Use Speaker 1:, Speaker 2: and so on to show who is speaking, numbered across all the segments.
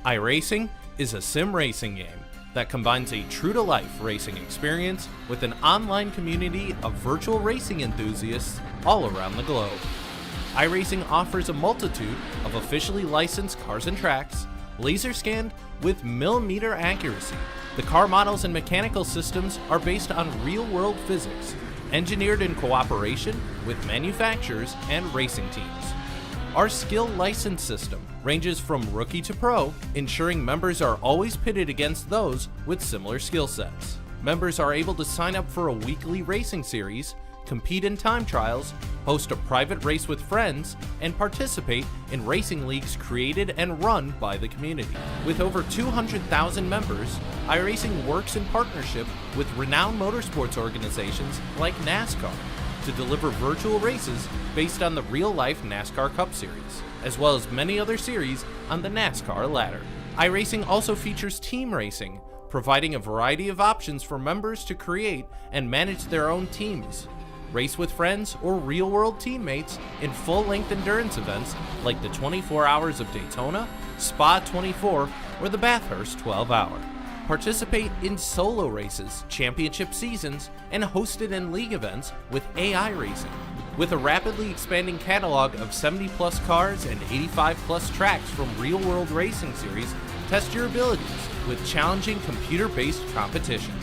Speaker 1: iRacing is a sim racing game that combines a true-to-life racing experience with an online community of virtual racing enthusiasts all around the globe. iRacing offers a multitude of officially licensed cars and tracks, laser scanned with millimeter accuracy. The car models and mechanical systems are based on real-world physics, engineered in cooperation with manufacturers and racing teams. Our skill license system ranges from rookie to pro, ensuring members are always pitted against those with similar skill sets. Members are able to sign up for a weekly racing series, compete in time trials, host a private race with friends, and participate in racing leagues created and run by the community. With over 200,000 members, iRacing works in partnership with renowned motorsports organizations like NASCAR to deliver virtual races based on the real-life NASCAR Cup Series, as well as many other series on the NASCAR ladder. iRacing also features team racing, providing a variety of options for members to create and manage their own teams, race with friends or real-world teammates in full-length endurance events like the 24 Hours of Daytona, Spa 24, or the Bathurst 12-Hour. Participate in solo races, championship seasons, and hosted in league events with AI racing. With a rapidly expanding catalog of 70-plus cars and 85-plus tracks from real-world racing series, test your abilities with challenging computer-based competition.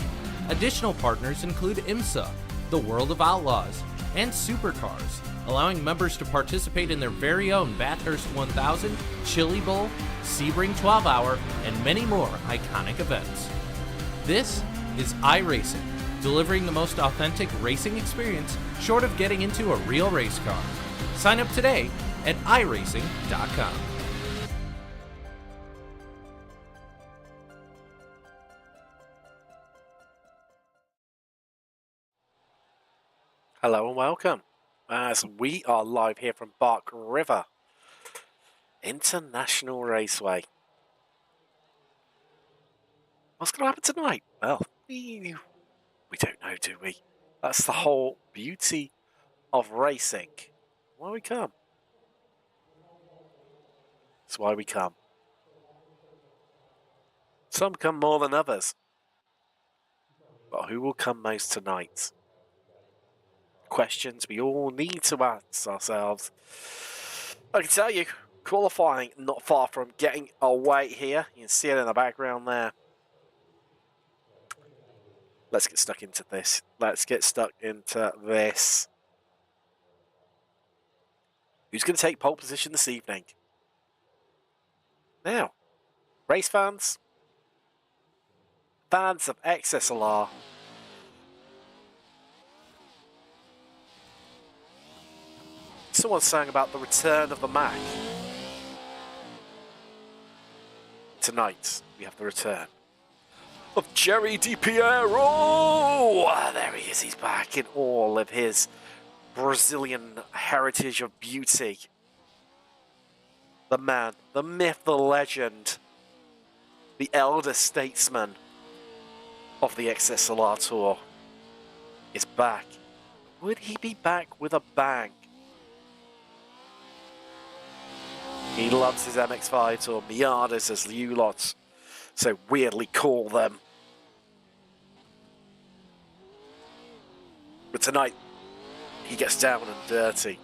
Speaker 1: Additional partners include IMSA, the World of Outlaws, and Supercars, allowing members to participate in their very own Bathurst 1000, Chili Bowl, Sebring 12-Hour, and many more iconic events. This is iRacing, delivering the most authentic racing experience short of getting into a real race car. Sign up today at iRacing.com.
Speaker 2: Hello and welcome, as we are live here from Bark River International Raceway. What's going to happen tonight? Well, we don't know, do we? That's the whole beauty of racing. Why we come? That's why we come. Some come more than others. But who will come most tonight? Questions we all need to ask ourselves. I can tell you, qualifying not far from getting away here. You can see it in the background there. Let's get stuck into this. Who's going to take pole position this evening? Now, race fans, fans of XSLR, someone sang about the return of the Mac. Tonight, we have the return of Jerry DiPiero. There he is, he's back in all of his Brazilian heritage of beauty. The man, the myth, the legend, the elder statesman of the XSLR Tour is back. Would he be back with a bang? He loves his MX-5s, or Miatas as you lot so weirdly call them. But tonight, he gets down and dirty.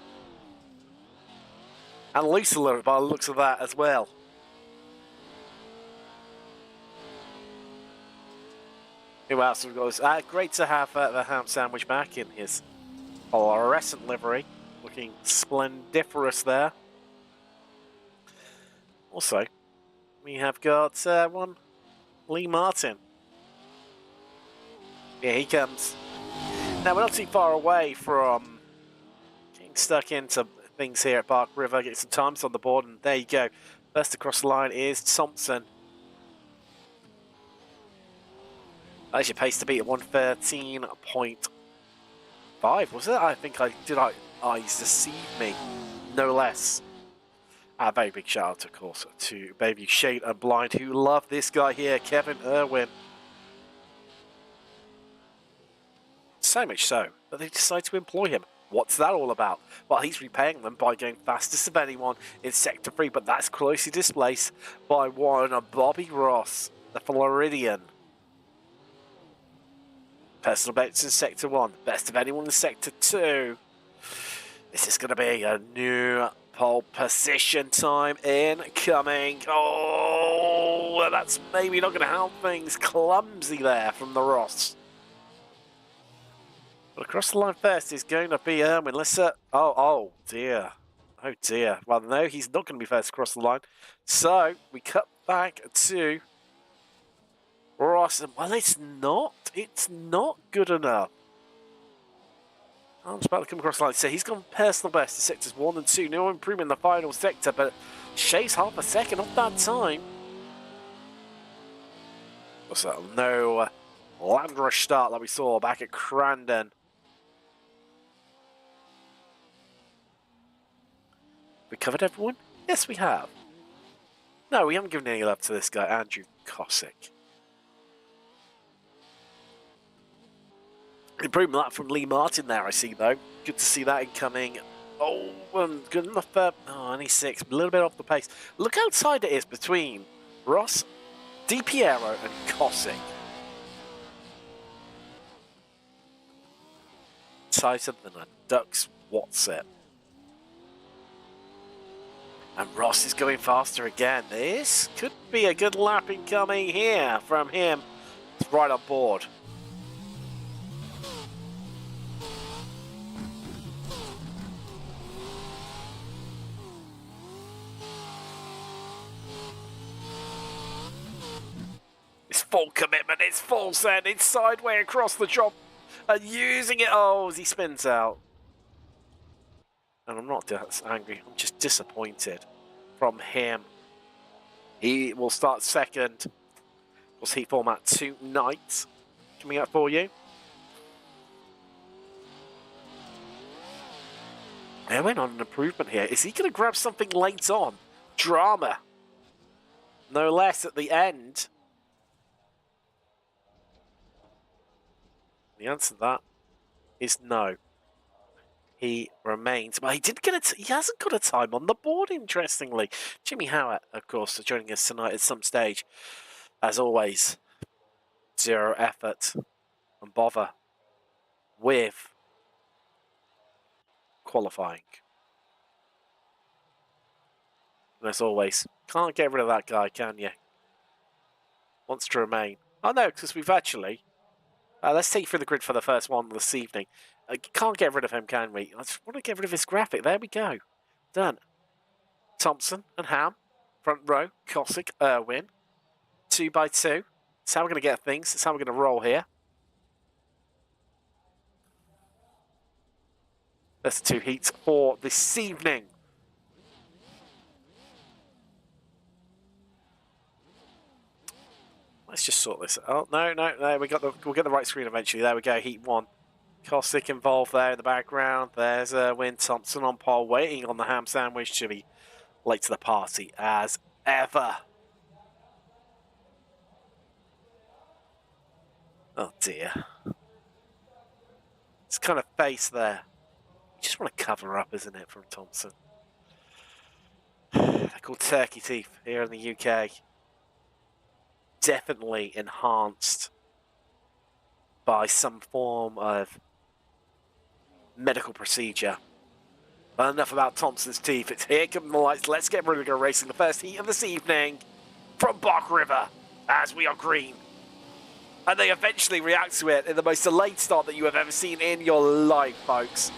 Speaker 2: And loose a little by the looks of that as well. Who else we've got? Great to have the ham sandwich back in his fluorescent livery. Looking splendiferous there. Also, we have got one Lee Martin. Here he comes. Now, we're not too far away from getting stuck into things here at Bark River. Get some times on the board, and there you go. First across the line is Thompson. That's your pace to beat at 1:13.5, was it? I think eyes deceived me, no less. A very big shout out, of course, to Baby Shade and Blind, who love this guy here, Kevin Irwin. So much so that they decide to employ him What's that all about? Well, he's repaying them by going fastest of anyone in Sector 3, but that's closely displaced by one Bobby Ross, the Floridian. Personal bets in Sector 1, best of anyone in Sector 2. This is going to be a new pole position time incoming. Oh, that's maybe not going to help things. Clumsy there from the Ross. But across the line first is going to be Erwin. Oh dear. Oh dear. Well, no, he's not going to be first across the line. So we cut back to Ross. And, well, it's not good enough. I'm just about to come across the line. So he's gone personal best in sectors 1 and 2. No improvement in the final sector, but shaves half a second off that time. So no land rush start like we saw back at Crandon. We covered everyone? Yes, we have. No, we haven't given any love to this guy, Andrew Cosick. Improvement from Lee Martin there, I see, though. Good to see that incoming. Oh, good enough. Only 6, a little bit off the pace. Look how tight it is between Ross, Di Piero, and Cosick. Tighter than a duck's what's it. And Ross is going faster again. This could be a good lap incoming here from him. It's right on board. It's full commitment, it's full send, it's sideways across the drop and using it. Oh, as he spins out. And I'm not that angry, I'm just disappointed from him. He will start second. We'll see format 2 nights coming up for you. They went on an improvement here. Is he going to grab something late on? Drama. No less at the end. The answer to that is no. He remains. Well, he did get he hasn't got a time on the board, interestingly. Jimmy Howard, of course, joining us tonight at some stage. As always, zero effort and bother with qualifying. And as always, can't get rid of that guy, can you? Wants to remain. Oh no, because we've actually... let's take you through the grid for the first one this evening. Can't get rid of him, can we? I just want to get rid of his graphic. There we go. Done. Thompson and Ham. Front row. Cosick, Irwin. 2 by 2. That's how we're going to get things. That's how we're going to roll here. That's the 2 heats for this evening. Let's just sort this out. Oh, no. We'll get the right screen eventually. There we go. Heat 1. Cosick involved there in the background. There's Win Thompson on pole, waiting on the ham sandwich to be late to the party as ever. Oh dear. It's kind of face there. You just want to cover up, isn't it, from Thompson? They're called turkey teeth here in the UK. Definitely enhanced by some form of medical procedure. But enough about Thompson's teeth. It's here come the lights. Let's get ready to go racing. The first heat of this evening from Bog River as we are green. And they eventually react to it in the most delayed start that you have ever seen in your life, folks.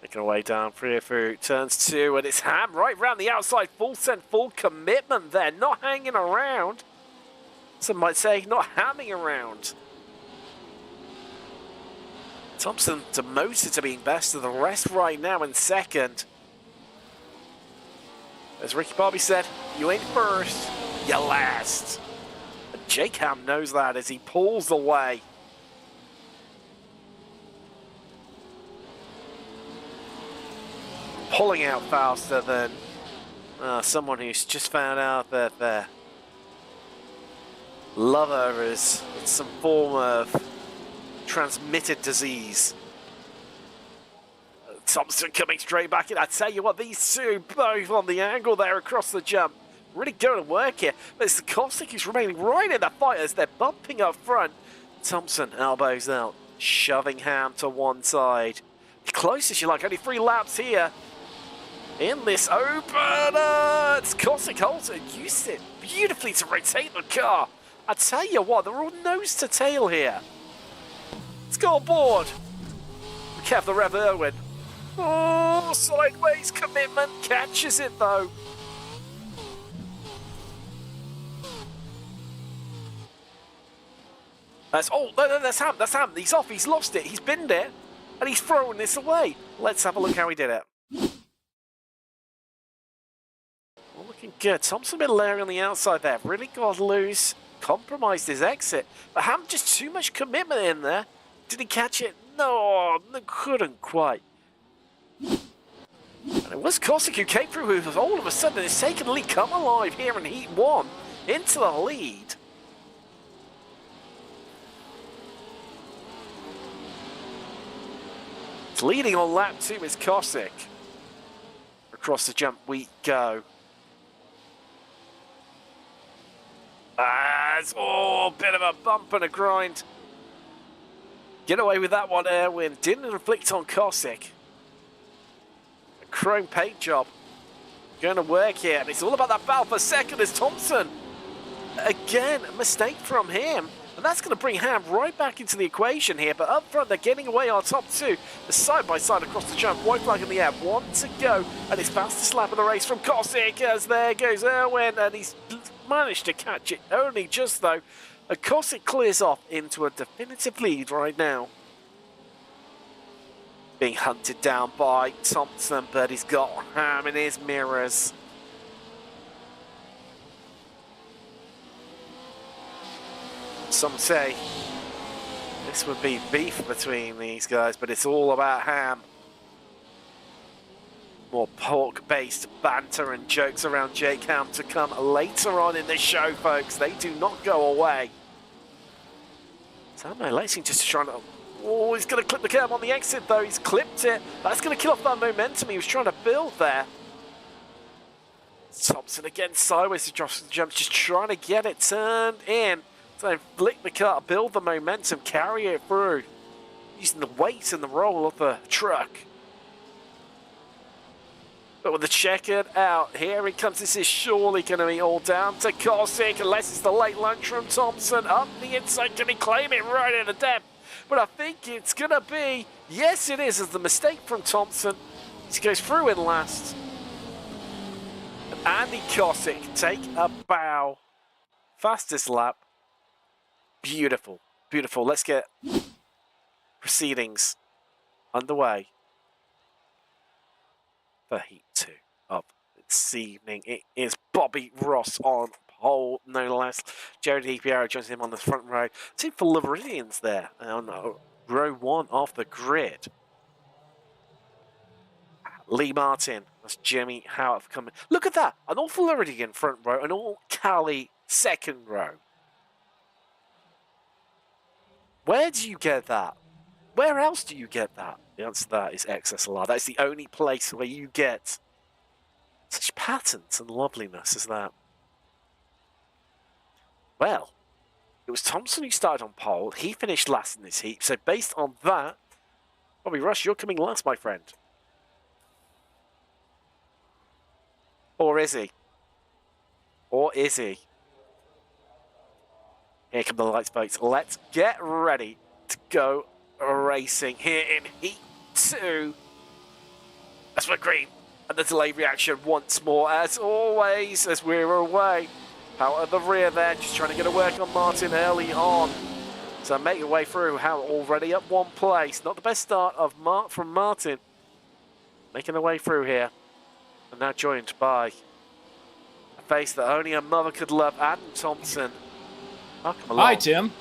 Speaker 2: Making our way down through turns 2, and it's Ham right round the outside. Full send, full commitment there. Not hanging around. Some might say not hamming around. Thompson demoted to being best of the rest right now in second. As Ricky Bobby said, you ain't first, you last. And Jake Ham knows that as he pulls away. Pulling out faster than someone who's just found out that Lover is some form of transmitted disease. Thompson coming straight back in. I tell you what, these two both on the angle there across the jump. Really going to work here. But it's the Cossack who's remaining right in the fight as they're bumping up front. Thompson elbows out, shoving Ham to one side. Close as you like, only 3 laps here. In this opener, it's Cossack holds it, used it beautifully to rotate the car. I tell you what, they're all nose to tail here. Let's go aboard. Kev the Rev Irwin. Oh, sideways commitment, catches it though. That's Ham, that's Ham. He's off, he's lost it, he's binned it, and he's throwing this away. Let's have a look how he did it. Well, looking good. Thompson a bit layering on the outside there. Really got loose, compromised his exit. But Ham just too much commitment in there. Did he catch it? No, couldn't quite. And it was Cossack who came through, who was all of a sudden has taken the lead, come alive here in Heat 1, into the lead. It's leading on lap 2 is Cossack. Across the jump we go. It's a bit of a bump and a grind. Get away with that one, Irwin. Didn't reflect on Cossack. A chrome paint job. Going to work here. And it's all about that battle for second as Thompson. Again, a mistake from him. And that's going to bring Ham right back into the equation here. But up front, they're getting away our top 2. The side-by-side across the jump. White flag in the air. 1 to go. And it's fastest lap of the race from Cossack as there goes Irwin. And he's managed to catch it only just though. A Cossack clears off into a definitive lead right now. Being hunted down by Thompson, but he's got Ham in his mirrors. Some say this would be beef between these guys, but it's all about Ham. More pork-based banter and jokes around Jake Ham to come later on in the show, folks. They do not go away. Samo Lacing just trying to... Oh, he's going to clip the curb on the exit, though. He's clipped it. That's going to kill off that momentum he was trying to build there. Thompson again sideways to Josh jumps, just trying to get it turned in. So flick the car, build the momentum, carry it through. Using the weight and the roll of the truck. But with the checkered out, here he comes. This is surely going to be all down to Cossack, unless it's the late lunch from Thompson. Up the inside, can he claim it right in the depth? But I think it's going to be, yes it is, as the mistake from Thompson. He goes through in last. And Andy Cossack take a bow. Fastest lap. Beautiful, beautiful. Let's get proceedings underway for Heat 2 of this evening. It is Bobby Ross on pole, no less. Jared DiPiero joins him on the front row. 2 Floridians there on row 1 off the grid. Lee Martin, that's Jimmy Howard coming. Look at that, an all Floridian front row, an all Cali second row. Where do you get that? Where else do you get that? The answer to that is XSLR. That's the only place where you get such patterns and loveliness as that. Well, it was Thompson who started on pole. He finished last in this heat. So based on that, Bobby Rush, you're coming last, my friend. Or is he? Or is he? Here come the lights, folks. Let's get ready to go racing here in Heat 2. That's my green. And the delay reaction once more, as always, as we're away. Out of the rear there, just trying to get a work on Martin early on. So make your way through. How already up 1 place. Not the best start of from Martin. Making their way through here. And now joined by a face that only a mother could love, Adam Thompson. Welcome along.
Speaker 3: Hi, Tim.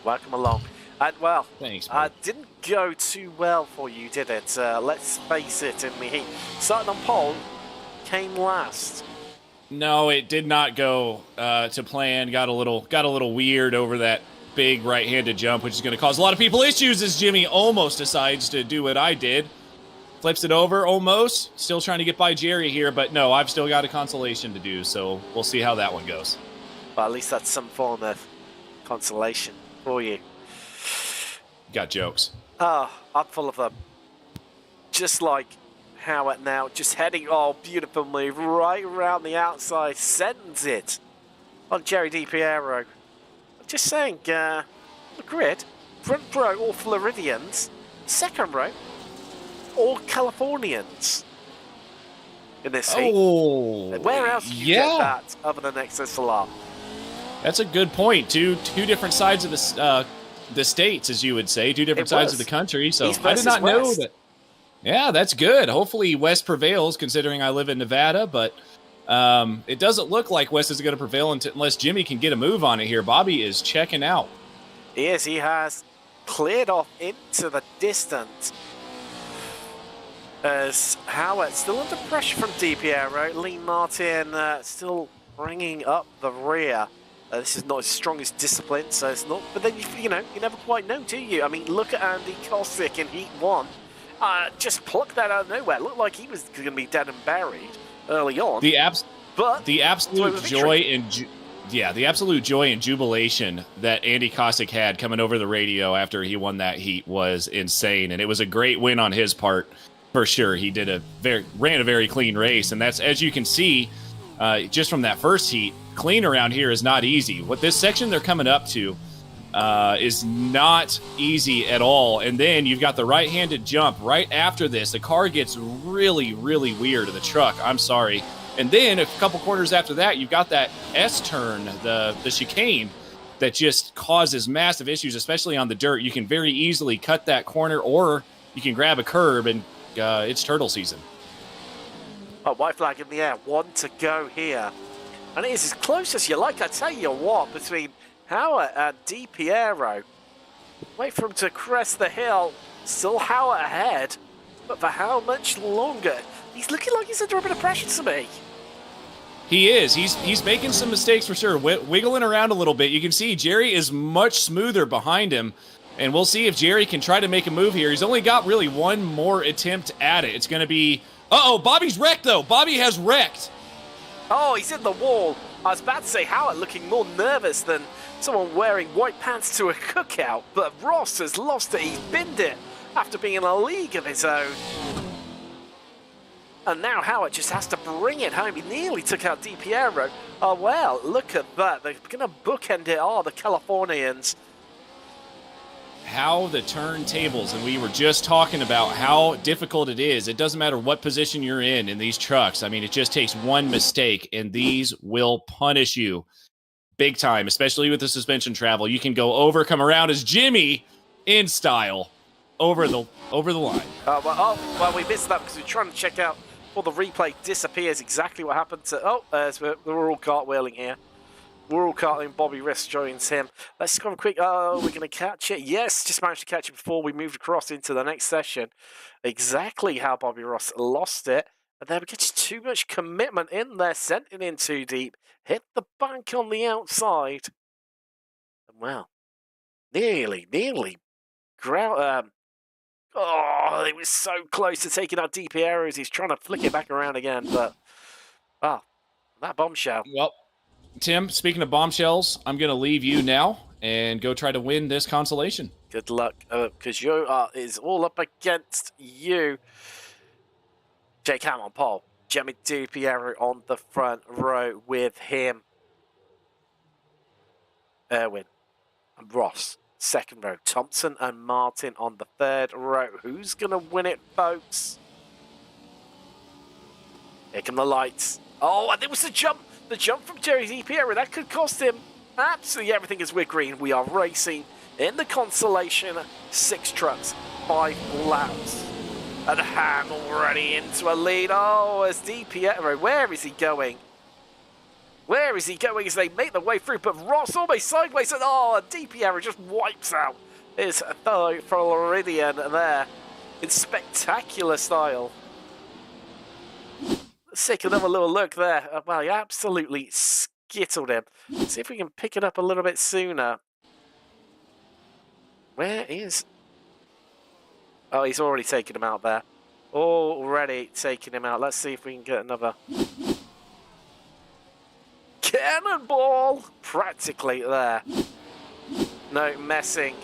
Speaker 2: Welcome along. And well,
Speaker 3: Thanks,
Speaker 2: didn't go too well for you, did it? Let's face it, in the heat. Starting on pole, came last.
Speaker 3: No, it did not go to plan. Got a little weird over that big right-handed jump, which is going to cause a lot of people issues as Jimmy almost decides to do what I did. Flips it over, almost. Still trying to get by Jerry here, but no, I've still got a consolation to do, so we'll see how that one goes.
Speaker 2: Well, at least that's some form of consolation for you.
Speaker 3: Got jokes.
Speaker 2: I'm full of them. Just like Howard now, just heading, beautiful move, right around the outside, sends it on Jerry DiPiero. Just saying, the grid, front row, all Floridians, second row, all Californians in this heat.
Speaker 3: Oh,
Speaker 2: where else do you get that other than XSLR?
Speaker 3: That's a good point. Two different sides of the states, as you would say, two different sides of the country. So I did not know that. Yeah, that's good. Hopefully West prevails, considering I live in Nevada, but it doesn't look like West is going to prevail unless Jimmy can get a move on it here. Bobby is checking out.
Speaker 2: He is. He has cleared off into the distance. As Howard still under pressure from DiPiero. Lee Martin still bringing up the rear. This is not his strongest discipline, so it's not. But then, you never quite know, do you? I mean, look at Andy Kosick in Heat 1. Just plucked that out of nowhere. Looked like he was going to be dead and buried early on.
Speaker 3: The absolute joy and jubilation that Andy Kosick had coming over the radio after he won that heat was insane, and it was a great win on his part for sure. He ran a very clean race, and that's, as you can see, just from that first heat. Clean around here is not easy. What this section they're coming up to is not easy at all. And then you've got the right-handed jump right after this. The car gets really, really weird in the truck. I'm sorry. And then a couple corners after that, you've got that S-turn, the chicane, that just causes massive issues, especially on the dirt. You can very easily cut that corner, or you can grab a curb, and it's turtle season.
Speaker 2: White flag in the air. 1 to go here. And it is as close as you like. I tell you what, between Howard and DiPiero. Wait for him to crest the hill. Still Howard ahead. But for how much longer? He's looking like he's under a bit of pressure to me.
Speaker 3: He is. He's making some mistakes for sure. Wiggling around a little bit. You can see Jerry is much smoother behind him. And we'll see if Jerry can try to make a move here. He's only got really one more attempt at it. It's going to be... Uh-oh, Bobby's wrecked, though. Bobby has wrecked.
Speaker 2: Oh, he's in the wall. I was about to say Howard looking more nervous than someone wearing white pants to a cookout, but Ross has lost it. He's binned it after being in a league of his own. And now Howard just has to bring it home. He nearly took out DiPiero. Oh, well, look at that. They're going to bookend it. Oh, the Californians.
Speaker 3: How the turntables, and we were just talking about how difficult it is. It doesn't matter what position you're in these trucks. I mean, it just takes one mistake, and these will punish you big time, especially with the suspension travel. You can go over, come around as Jimmy in style over the line.
Speaker 2: Well, we missed that because we're trying to check out before the replay disappears exactly what happened to... we're all cartwheeling here. We're all cartwheeling. Bobby Riss joins him. Let's go quick. Oh, we're going to catch it. Yes, just managed to catch it before we moved across into the next session. Exactly how Bobby Ross lost it. And then we get just too much commitment in there. Sent it in too deep. Hit the bank on the outside. And well, nearly. It was so close to taking out DiPiero as he's trying to flick it back around again. But, that bombshell.
Speaker 3: Well, Tim, speaking of bombshells, I'm going to leave you now and go try to win this consolation.
Speaker 2: Good luck, because is all up against you. Jake Ham on pole. Jimmy DiPiero on the front row with him. Erwin and Ross, second row. Thompson and Martin on the third row. Who's going to win it, folks? Here come the lights. Oh, and there was the jump. The jump from Jerry DiPiero, that could cost him absolutely everything as we're green. We are racing in the consolation. 6 trucks, 5 laps. And Ham already into a lead. Oh, as DiPiero, where is he going? Where is he going as they make their way through? But Ross almost sideways. And DiPiero just wipes out his fellow Floridian there in spectacular style. Let's take another little look there. Well, he absolutely skittled him. Let's see if we can pick it up a little bit sooner. Where is... Oh, he's already taken him out there. Already taking him out. Let's see if we can get another... Cannonball! Practically there. No messing.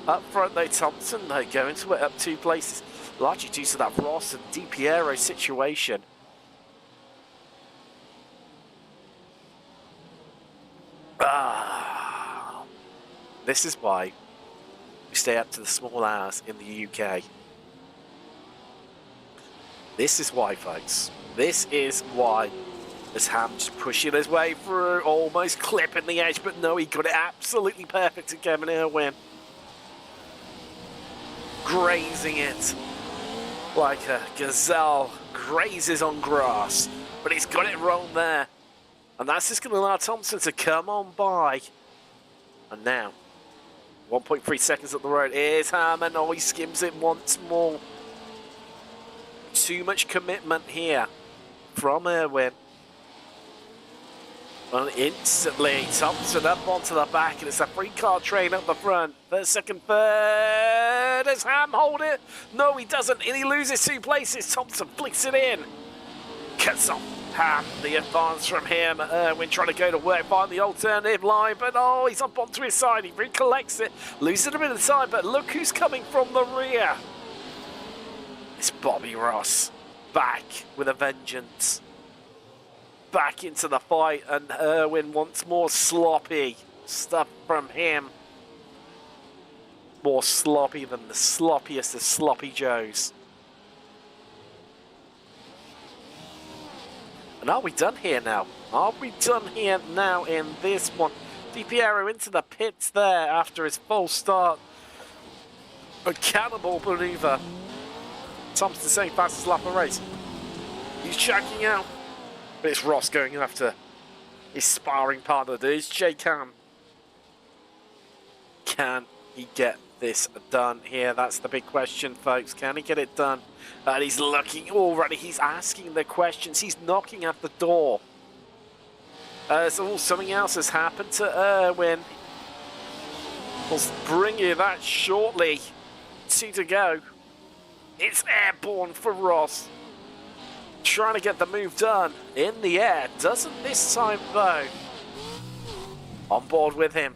Speaker 2: Up front, though, Thompson, though, going to it up 2 places. Largely due to that Ross and Di Piero situation. This is why we stay up to the small hours in the UK. This is why, folks. This is why. As Ham just pushing his way through, almost clipping the edge, but no, he got it absolutely perfect to Kevin Irwin. Grazing it like a gazelle grazes on grass, but he's got it wrong there. And that's just going to allow Thompson to come on by. And now, 1.3 seconds up the road. Here's Ham, and he skims it once more. Too much commitment here from Irwin. And instantly, Thompson up onto the back, and it's a 3-car train up the front. First, second, third. Does Ham hold it? No, he doesn't, and he loses 2 places. Thompson flicks it in. Cuts off Ham, the advance from him. Irwin trying to go to work, find the alternative line, but he's up onto his side. He recollects it, loses a bit of time, but look who's coming from the rear. It's Bobby Ross, back with a vengeance. Back into the fight, and Irwin once more sloppy stuff from him. More sloppy than the sloppiest of sloppy joes. And are we done here now? Are we done here now in this one? Di Piero into the pits there after his false start. A cannonball maneuver. Thompson saying fastest lap of the race. He's checking out. But it's Ross going after his sparring partner. There's Jake Ham. Can he get this done here? That's the big question, folks. Can he get it done? And he's looking already. He's asking the questions. He's knocking at the door. So something else has happened to Irwin. We'll bring you that shortly. 2 to go. It's airborne for Ross. Trying to get the move done in the air. Doesn't this time, though. On board with him.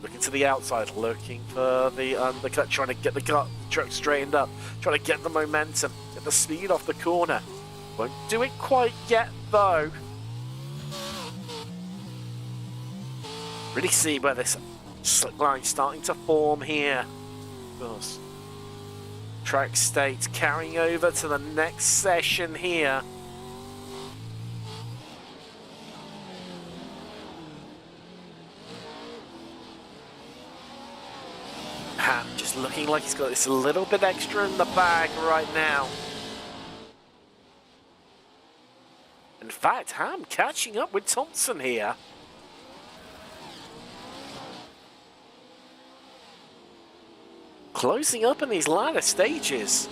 Speaker 2: Looking to the outside. Looking for the undercut. Trying to get the truck straightened up. Trying to get the momentum. Get the speed off the corner. Won't do it quite yet, though. Really see where this slick line's starting to form here. Of course. Track state carrying over to the next session here. Ham just looking like he's got this a little bit extra in the bag right now. In fact, Ham catching up with Thompson here. Closing up in these latter stages.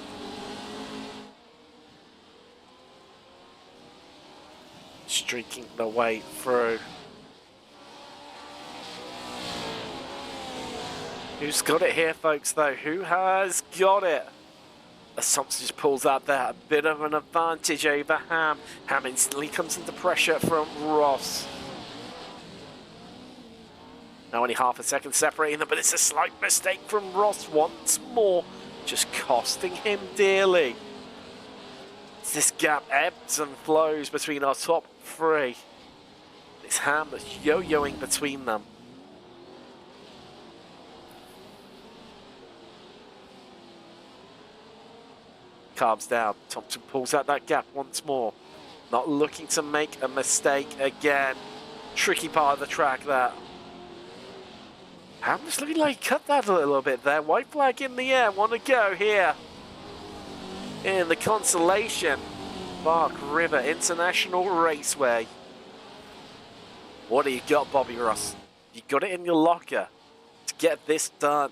Speaker 2: Streaking the way through. Who's got it here, folks, though? Who has got it? As Thompson just pulls out there, a bit of an advantage over Ham. Ham instantly comes into pressure from Ross. Now only half a second separating them, but it's a slight mistake from Ross once more, just costing him dearly. This gap ebbs and flows between our top 3. It's Ham that's yo-yoing between them. Carbs down. Thompson pulls out that gap once more. Not looking to make a mistake again. Tricky part of the track there. Ham just looking like he cut that a little bit there. White flag in the air. Want to go here in the Consolation Park River International Raceway. What do you got, Bobby Ross? You got it in your locker to get this done,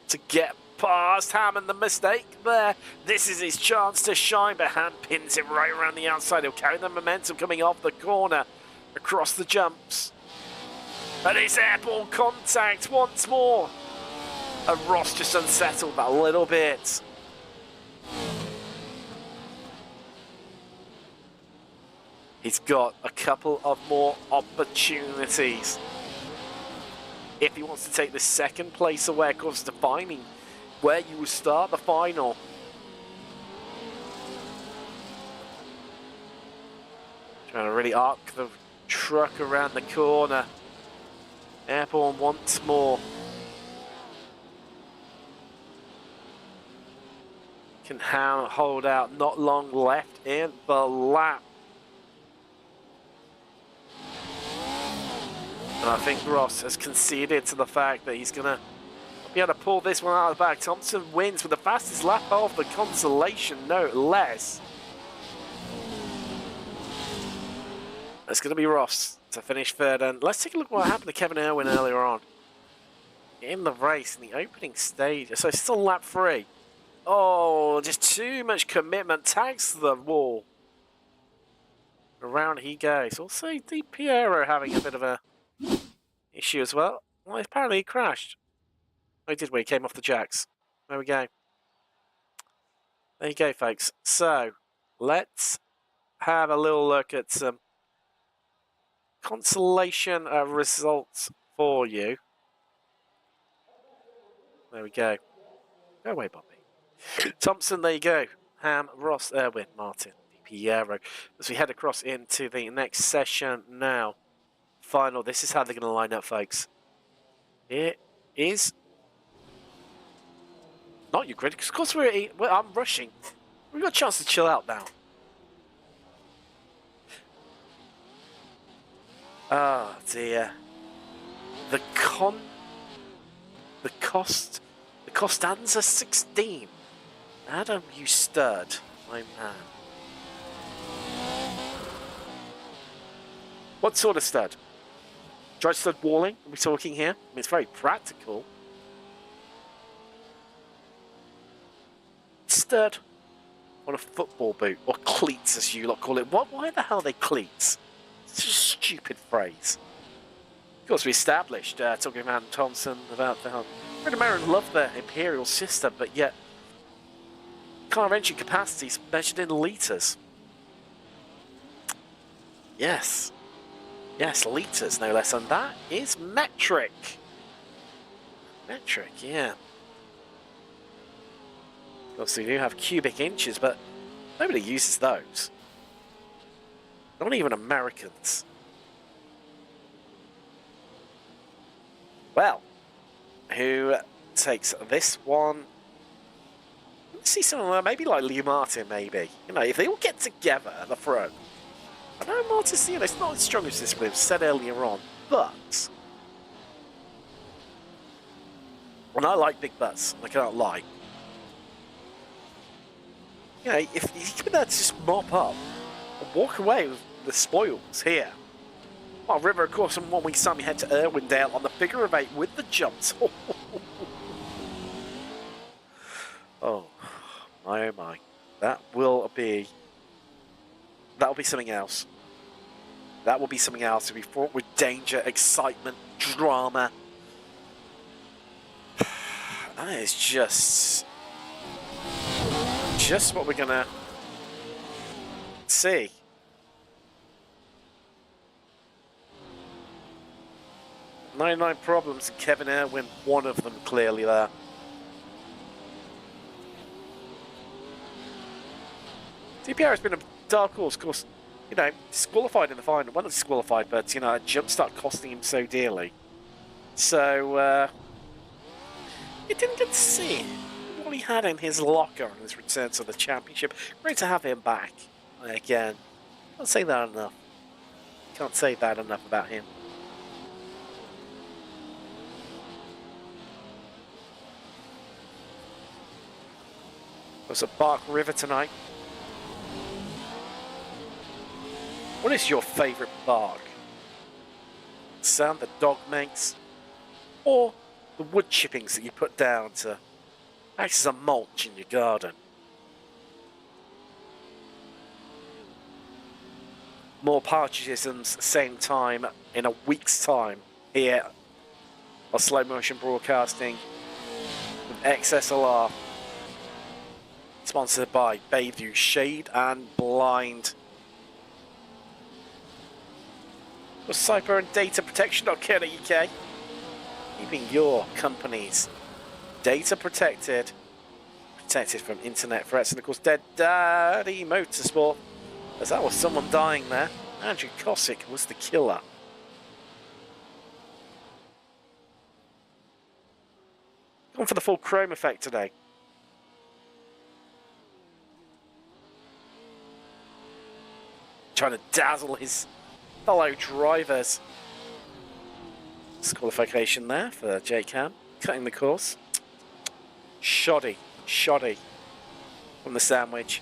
Speaker 2: to get past. Hammond, the mistake there. This is his chance to shine, but Ham pins him right around the outside. He'll carry the momentum coming off the corner, across the jumps. And it's airborne contact once more. And Ross just unsettled that a little bit. He's got a couple of more opportunities. If he wants to take the second place away, of course, defining where you will start the final. Trying to really arc the truck around the corner. Airborne once more. Can hold out, not long left in the lap. And I think Ross has conceded to the fact that he's going to be able to pull this one out of the bag. Thompson wins with the fastest lap of the consolation, no less. It's going to be Ross to finish third. And let's take a look at what happened to Kevin Irwin earlier on in the race, in the opening stage. So it's still lap 3. Oh, just too much commitment. Tags the wall. Around he goes. Also, Di Piero having a bit of a issue as well. Well, apparently he crashed. Oh, did we? He came off the jacks. There we go. There you go, folks. So, let's have a little look at some consolation results for you. There we go. Go away, Bobby. Thompson, there you go. Ham, Ross, Irwin, Martin, Di Piero. As we head across into the next session now. Final. This is how they're going to line up, folks. It is not your grid, because of course I'm rushing. We've got a chance to chill out now. Oh dear. The Costanza 16. Adam, you stud, my man. What sort of stud? Dry stud walling, are we talking here? I mean, it's very practical. Stud on a football boot, or cleats as you lot call it. Why the hell are they cleats? It's just a stupid phrase. Of course, we established, talking about Thompson, about how Red American love their Imperial system, but yet car engine capacity is measured in litres. Yes. Yes, litres, no less, and that is metric. Metric, yeah. Of course, we do have cubic inches, but nobody uses those. Not even Americans. Well, who takes this one? Let's see someone maybe like Lee Martin, maybe. You know, if they all get together at the front. I know Martin's, you know, it's not as strong as this was said earlier on, but. And I like big butts, I can't lie. You know, if you can just mop up and walk away with the spoils here. Well, River, of course, in 1 week's time, you head to Irwindale on the figure of 8 with the jumps. Oh, my oh my. That'll be something else. That will be something else to be fraught with danger, excitement, drama. That is just what we're gonna see. "99 problems, and Kevin Irwin, one of them clearly there. DPR has been a dark horse, of course, you know, disqualified in the final. Well, not disqualified, but, you know, a jump start costing him so dearly. So, you didn't get to see what he had in his locker on his return to the championship. Great to have him back again. Can't say that enough. Can't say that enough about him. There's a Bark River tonight. What is your favourite bark? The sound the dog makes? Or the wood chippings that you put down to Acts as a mulch in your garden. More partichisms, same time, in a week's time, here on Slow Motion Broadcasting with XSLR. Sponsored by Bayview Shade and Blind. For cyber and data protection.co.uk. Keeping your company's data protected. Protected from internet threats. And of course, Dead Daddy Motorsport. As that was someone dying there. Andrew Kosick was the killer. Gone for the full chrome effect today. Trying to dazzle his fellow drivers. Disqualification there for J-Cam. Cutting the course. Shoddy from the sandwich.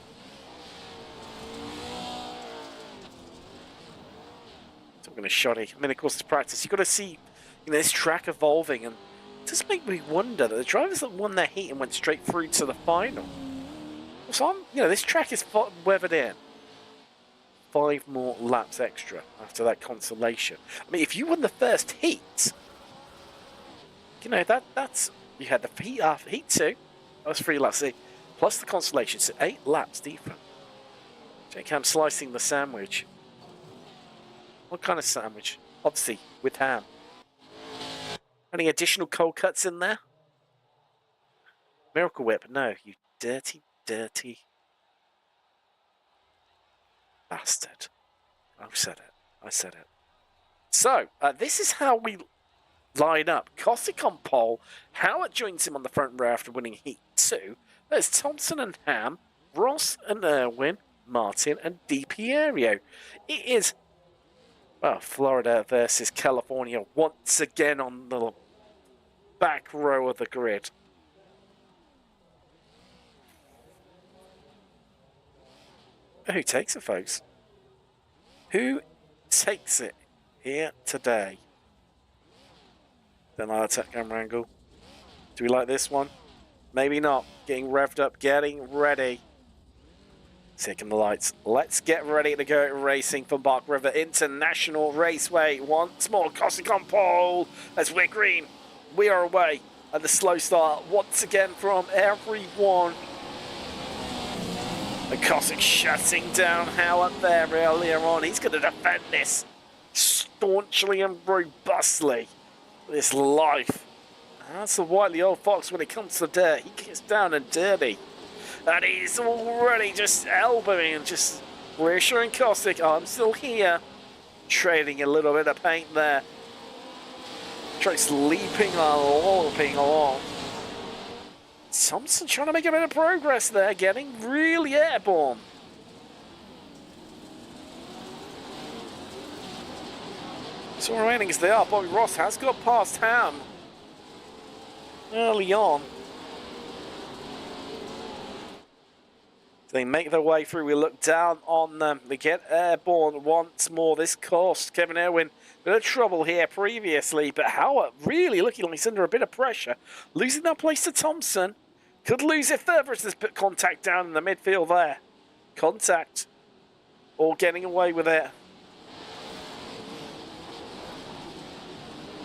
Speaker 2: Talking of shoddy. I mean, of course, it's practice. You've got to see, you know, this track evolving, and it does make me wonder that the drivers that won their heat and went straight through to the final. So, you know, this track is weathered in. 5 more laps extra after that consolation. I mean, if you won the first heat, you know, that's you had the heat after heat 2. That was 3 laps, plus the consolation, so 8 laps deeper. J-Cam slicing the sandwich. What kind of sandwich? Obviously, with ham. Any additional cold cuts in there? Miracle Whip, no, you dirty bastard. I said it. So, this is how we line up. Kosick on pole. Howard joins him on the front row after winning Heat 2. There's Thompson and Ham, Ross and Irwin, Martin and DiPierio. It is, well, Florida versus California once again on the back row of the grid. Who takes it, folks? Who takes it here today? Don't like that camera angle. Do we like this one? Maybe not. Getting revved up, getting ready. Taking the lights. Let's get ready to go racing for Bark River International Raceway. Once more, Kosick on pole as we're green. We are away. And the slow start once again from everyone. And Kosick shutting down Howard there earlier on. He's going to defend this staunchly and robustly. This life. That's the wily old fox when it comes to dirt. He gets down and dirty. And he's already just elbowing and just reassuring Kosick, I'm still here. Trading a little bit of paint there. Truck's leaping and loping along. Thompson trying to make a bit of progress there, getting really airborne. So remaining as they are, Bobby Ross has got past Ham early on. They make their way through. We look down on them. They get airborne once more. This course, Kevin Irwin, bit of trouble here previously, but Howard really looking like he's under a bit of pressure. Losing that place to Thompson. Could lose it further as there's contact down in the midfield there. Contact. Or getting away with it.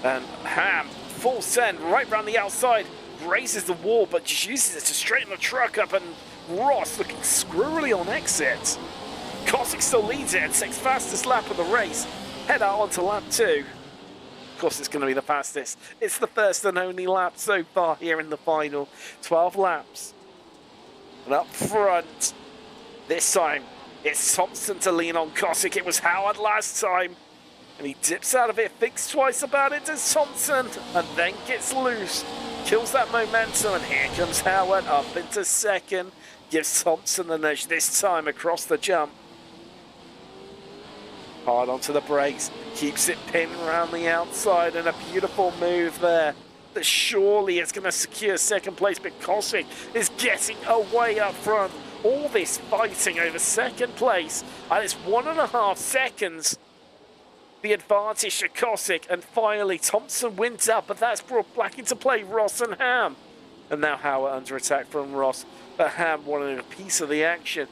Speaker 2: And Ham, full send, right round the outside. Raises the wall, but just uses it to straighten the truck up, and Ross looking squirrely on exit. Kosick still leads it and takes fastest lap of the race. Head out onto lap 2. Of course, it's going to be the fastest. It's the first and only lap so far here in the final. 12 laps. And up front, this time, it's Thompson to lean on Kosick. It was Howard last time. And he dips out of it, thinks twice about it, does Thompson, and then gets loose. Kills that momentum, and here comes Howard up into second. Gives Thompson the nudge this time across the jump. Hard onto the brakes. Keeps it pinned around the outside, and a beautiful move there. That surely is going to secure second place, but Kosick is getting away up front. All this fighting over second place, and it's 1.5 seconds. The advantage to Kosick, and finally Thompson wins out, but that's brought back into play Ross and Ham. And now Howard under attack from Ross, but Ham wanted a piece of the action.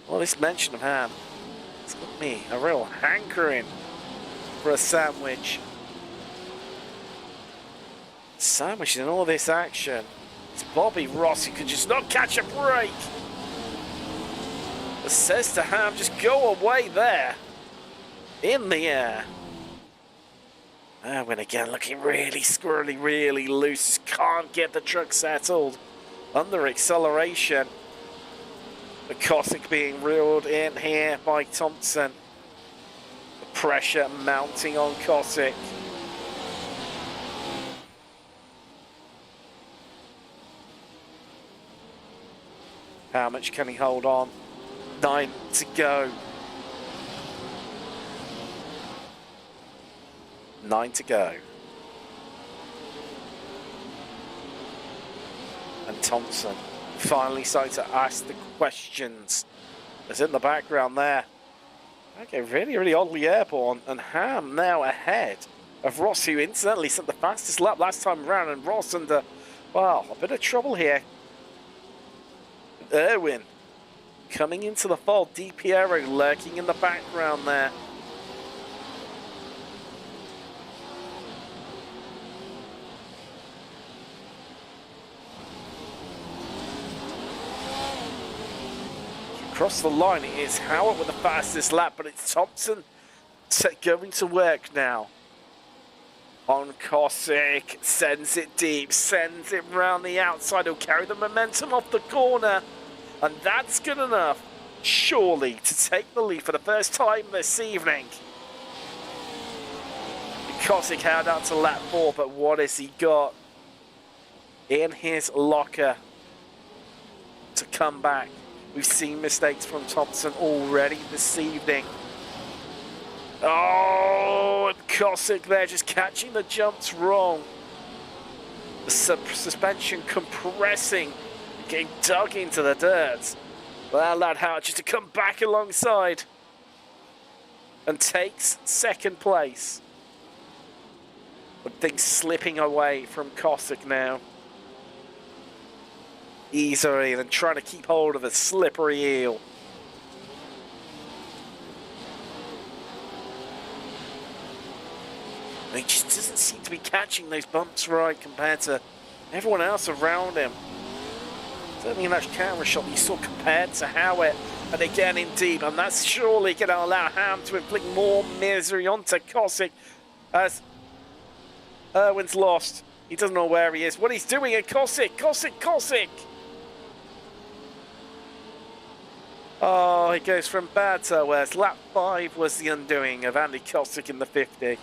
Speaker 2: Well, this mention of Ham, it's got me a real hankering for a sandwich. Sandwich in all this action. It's Bobby Ross who could just not catch a break. It says to Ham, just go away there. In the air. Erwin again looking really squirrely, really loose. Can't get the truck settled. Under acceleration. The Cossack being reeled in here by Thompson. The pressure mounting on Cossack. How much can he hold on? 9 to go. 9 to go. And Thompson finally starting to ask the questions. It's in the background there. Okay, really, really oddly airborne. And Ham now ahead of Ross, who incidentally set the fastest lap last time around. And Ross under, well, a bit of trouble here. Erwin coming into the fold. Di Piero lurking in the background there. Across the line, it is Howard with the fastest lap, but it's Thompson going to work now. On Cossack, sends it deep, sends it round the outside. He'll carry the momentum off the corner. And that's good enough, surely, to take the lead for the first time this evening. Cossack held out to lap 4, but what has he got in his locker to come back? We've seen mistakes from Thompson already this evening. Oh, and Cossack there just catching the jumps wrong. The suspension compressing. Getting dug into the dirt. That allowed Howard just to come back alongside and takes second place. But things slipping away from Cossack now. Easily and trying to keep hold of a slippery eel. And he just doesn't seem to be catching those bumps right compared to everyone else around him. Certainly in that camera shot you saw compared to Howard, and again in deep, and that's surely going to allow Ham to inflict more misery onto Cossack as Erwin's lost. He doesn't know where he is, what he's doing at Cossack. Oh, he goes from bad to worse. Lap 5 was the undoing of Andy Cossack in the 50.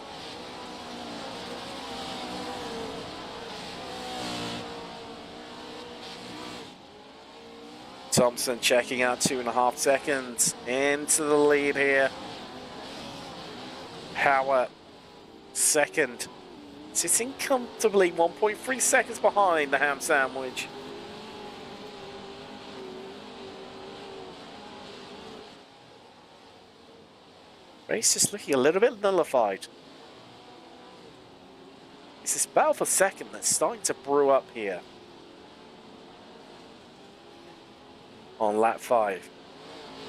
Speaker 2: Thompson checking out 2.5 seconds into the lead here. Howard second, sitting comfortably 1.3 seconds behind the ham sandwich. Race just looking a little bit nullified. It's this battle for second that's starting to brew up here. On lap 5,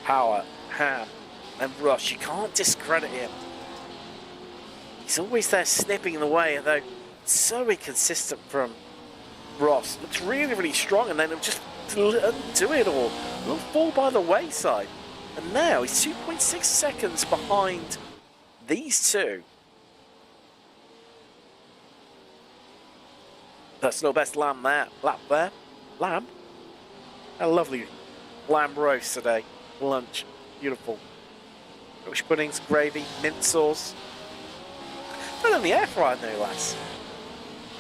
Speaker 2: Howard, Ham, and Rush. You can't discredit him. He's always there snipping in the way, though so inconsistent from Ross. Looks really, really strong, and then he'll just do it all. He'll fall by the wayside. And now he's 2.6 seconds behind these two. Personal best lamb there. Lap there. Lamb. How lovely. Lamb roast today. Lunch. Beautiful. Irish puddings, gravy, mint sauce. And on the air fryer, no less.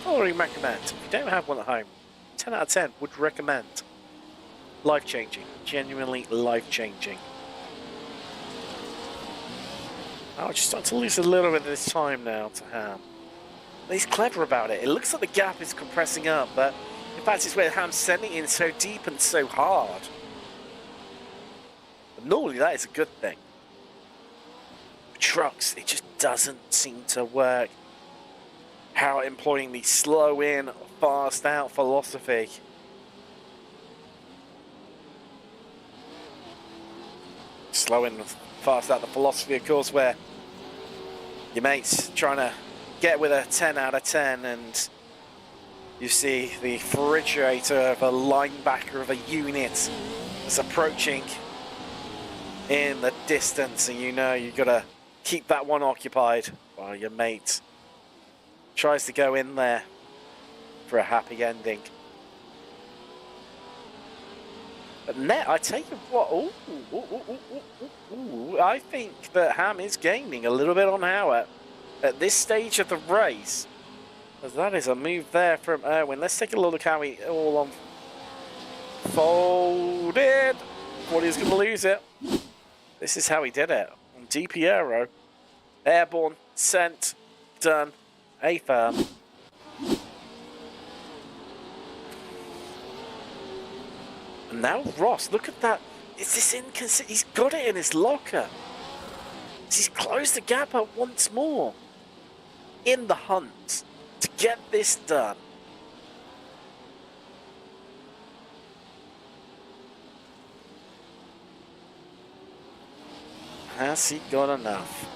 Speaker 2: Following recommend. If you don't have one at home, 10 out of 10 would recommend. Life-changing. Genuinely life-changing. Oh, just starting to lose a little bit of this time now to Ham. But he's clever about it. It looks like the gap is compressing up, but in fact it's where Ham's sending it in so deep and so hard. But normally that is a good thing. With trucks, it just doesn't seem to work. Howard employing the slow in, fast out philosophy. Slow in, fast out the philosophy, of course, where your mate's trying to get with a 10 out of 10 and you see the refrigerator of a linebacker of a unit is approaching in the distance, and you know you've got to keep that one occupied while your mate tries to go in there for a happy ending. But net, I tell you what, I think that Ham is gaining a little bit on Howard at this stage of the race. As that is a move there from Irwin. Let's take a look at how he all unfolded. Thought he was going to lose it. This is how he did it. On DP Aero. Airborne, sent, done, A-firm. And now Ross, look at that. Is this inconsistent? He's got it in his locker. He's closed the gap up once more. In the hunt to get this done. Has he got enough?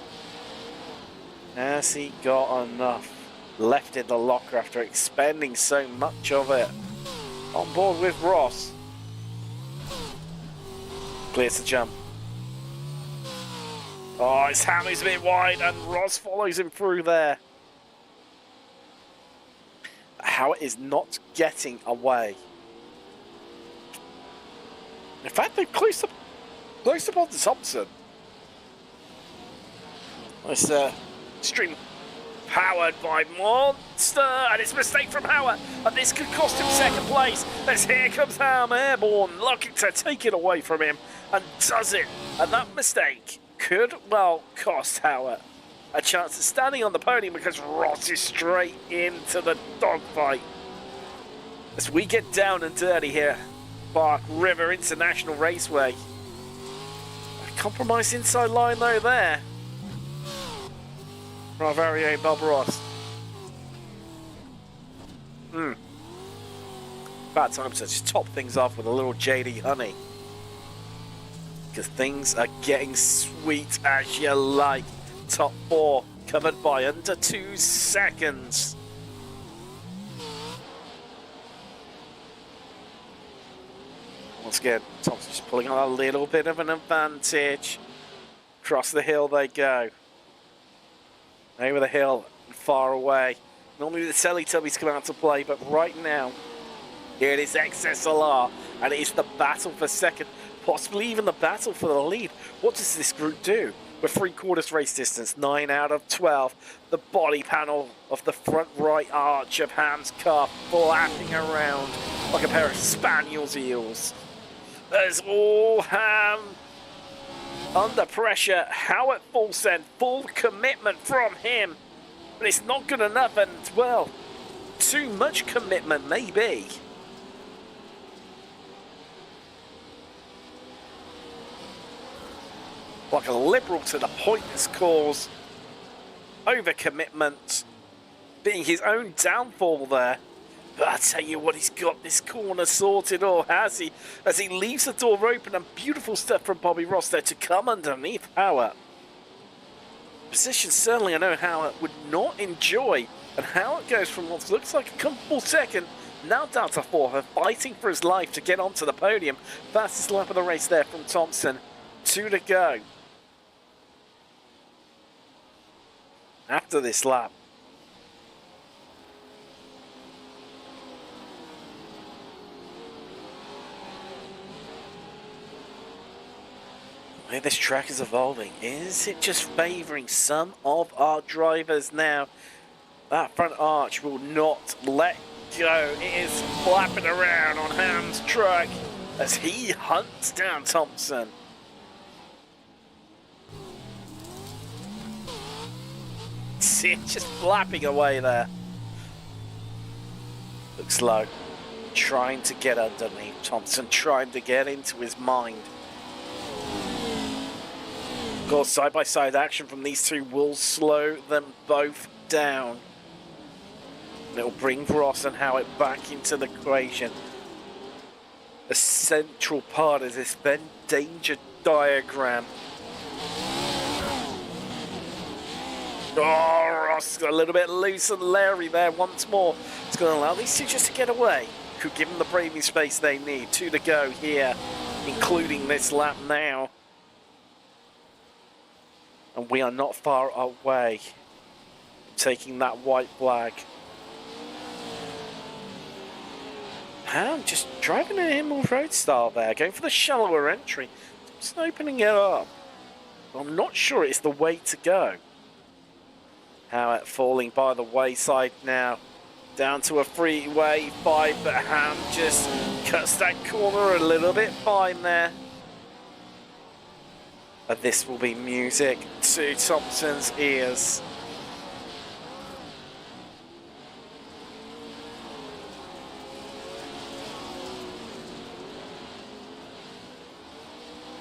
Speaker 2: Has he got enough left in the locker after expending so much of it? On board with Ross. Clears the jump. Oh, his hammy's a bit wide and Ross follows him through there. Howard is not getting away. In fact, they've close up on Thompson. Nice stream powered by Monster, and it's a mistake from Howard, and this could cost him second place. As here comes Ham Airborne, looking to take it away from him, and does it. And that mistake could, well, cost Howard a chance of standing on the podium because Ross is straight into the dogfight. As we get down and dirty here, Bark River International Raceway. A compromised inside line though there. From our very own Bob Ross. Bad time to just top things off with a little JD honey. Because things are getting sweet as you like. Top 4 covered by under 2 seconds. Once again, Thompson just pulling on a little bit of an advantage. Across the hill they go. Over the hill and far away. Normally the Teletubbies come out to play, but right now, here it is XSLR, and it is the battle for second, possibly even the battle for the lead. What does this group do? We're 3/4 race distance, 9 out of 12. The body panel of the front right arch of Ham's car flapping around like a pair of Spaniel's eels. There's all Ham under pressure. Howard full send, full commitment from him. But it's not good enough, and, well, too much commitment maybe. Like a liberal to the point this cause. Overcommitment being his own downfall there. But I tell you what, he's got this corner sorted, or has he? As he leaves the door open, and beautiful stuff from Bobby Ross there to come underneath Howard. Position certainly I know Howard would not enjoy. And Howard goes from what looks like a comfortable second, now down to 4th, fighting for his life to get onto the podium. Fastest lap of the race there from Thompson. 2 to go. After this lap. Where this track is evolving, is it just favouring some of our drivers now? That front arch will not let go. It is flapping around on Ham's truck as he hunts down Thompson. See it just flapping away there. Looks low. Trying to get underneath Thompson, trying to get into his mind. Of course, side-by-side action from these two will slow them both down. It'll bring Ross and Howard back into the equation. A central part of this Venn danger diagram. Oh, Ross got a little bit loose and Larry there once more. It's going to allow these two just to get away. Could give them the breathing space they need. 2 to go here, including this lap now. And we are not far away taking that white flag. I'm just driving an Emerald Road style there, going for the shallower entry. Just opening it up. I'm not sure it's the way to go. Howard falling by the wayside now. Down to a freeway 5, but Ham just cuts that corner a little bit fine there. But this will be music to Thompson's ears.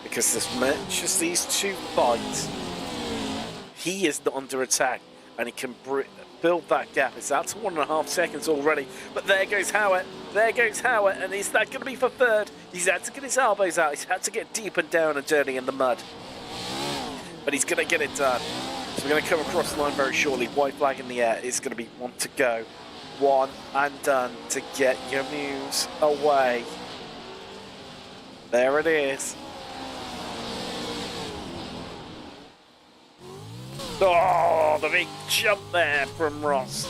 Speaker 2: Because as much as these two fight, he is not under attack and he can build that gap. It's out to 1.5 seconds already, but there goes Howard. There goes Howard, and is that going to be for third? He's had to get his elbows out. He's had to get deep and down and dirty in the mud. But he's going to get it done. So we're going to come across the line very shortly. White flag in the air. It's going to be 1 to go. 1 and done to get your moves away. There it is. Oh, the big jump there from Ross.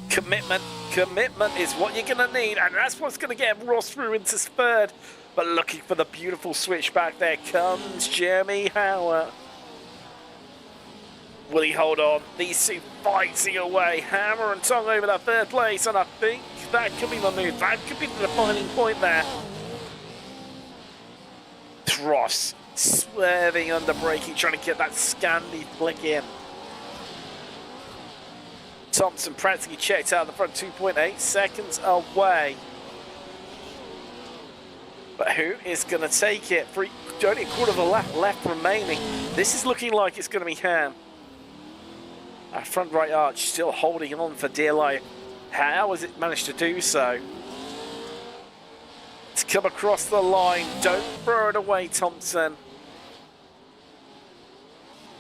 Speaker 2: Commitment is what you're going to need, and that's what's going to get Ross through into third. But looking for the beautiful switchback, there comes Jeremy Howard. Will he hold on? These two fighting away. Hammer and Tong over that third place, and I think that could be the move. That could be the defining point there. Ross swerving under braking, trying to get that Scandi flick in. Thompson practically checked out the front, 2.8 seconds away. But who is going to take it? Only a quarter of a lap left remaining. This is looking like it's going to be Ham. Our front right arch still holding on for dear life. How has it managed to do so? To come across the line. Don't throw it away, Thompson.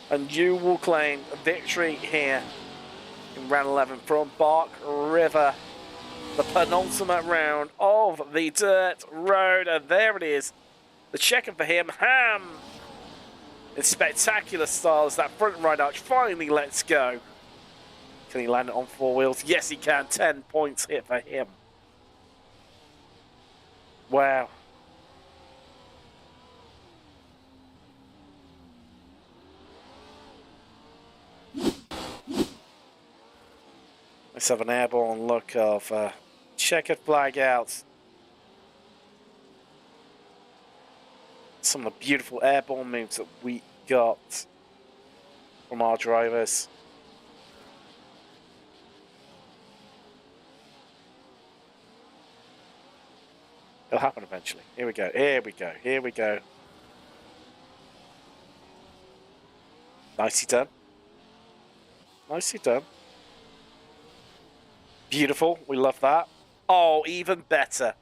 Speaker 2: And you will claim a victory here in round 11 from Bark River. The penultimate round of the dirt road. And there it is. The checker for him, Ham. In spectacular style as that front right arch finally lets go. Can he land it on 4 wheels? Yes, he can. 10 points hit for him. Wow. Let's have an airborne look of checkered flag out. Some of the beautiful airborne moves that we got from our drivers. It'll happen eventually. Here we go, here we go, here we go. Nicely done. Nicely done. Beautiful, we love that. Oh, even better.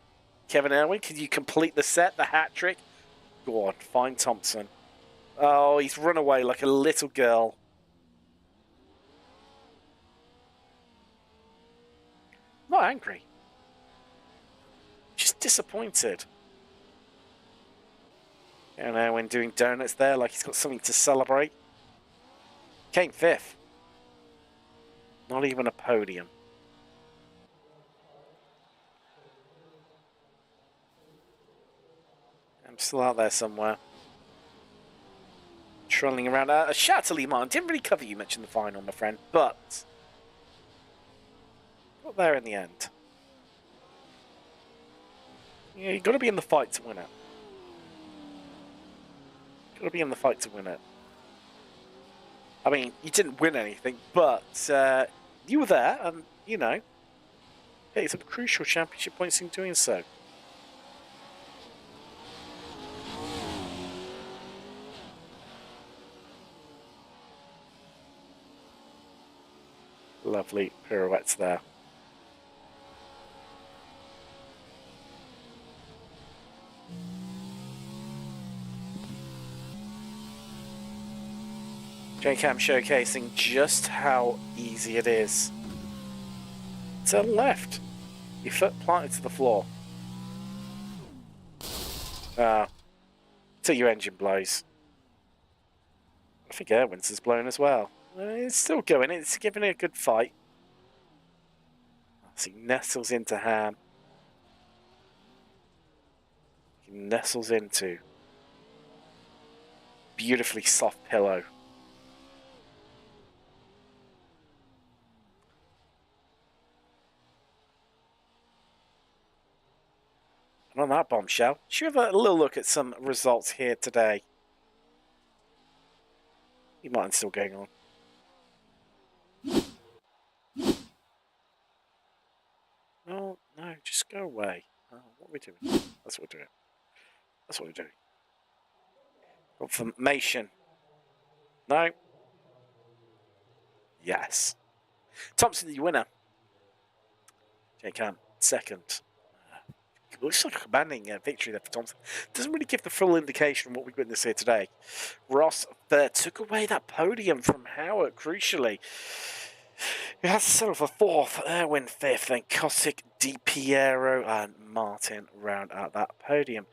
Speaker 2: Kevin Irwin, can you complete the set, the hat trick? Go on, find Thompson. Oh, he's run away like a little girl. Not angry. Just disappointed. Kevin Irwin doing donuts there like he's got something to celebrate. Came 5th. Not even a podium. I'm still out there somewhere. Trolling around. Shatterly Martin, didn't really cover you much in the final, my friend, but got there in the end. Yeah, you've got to be in the fight to win it. Got to be in the fight to win it. I mean, you didn't win anything, but you were there, and you know, hey, some crucial championship points in doing so. Lovely pirouettes there. J-Cam showcasing just how easy it is. Turn left. Your foot planted to the floor. Till your engine blows. I think Erwin's has blown as well. It's still going. It's giving it a good fight. So he nestles into Ham. He nestles into beautifully soft pillow. And on that bombshell, should we have a little look at some results here today? You might still going on. No, just go away. Oh, what are we doing? That's what we're doing. That's what we're doing. Confirmation. No. Yes. Thompson, the winner. J-Cam, second. Looks like a commanding victory there for Thompson. Doesn't really give the full indication of what we witnessed here today. Ross third took away that podium from Howard, crucially. He has to settle for fourth, Erwin fifth, then Kosick, Di Piero, and Martin round out that podium.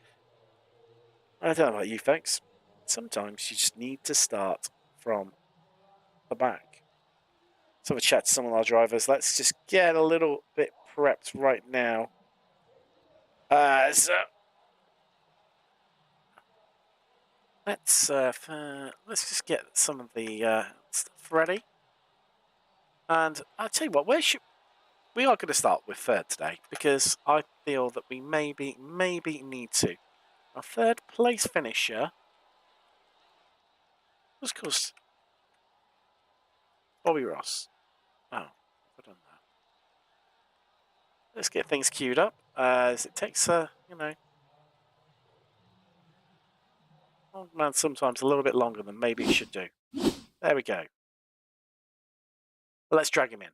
Speaker 2: I don't know about you folks. Sometimes you just need to start from the back. So have a chat to some of our drivers. Let's just get a little bit prepped right now. So let's just get some of the stuff ready. And I'll tell you what, we are going to start with third today because I feel that we maybe need to. Our third place finisher was, of course, Bobby Ross. Oh, I've done that. Let's get things queued up as it takes man, sometimes a little bit longer than maybe it should do. There we go. Let's drag him in.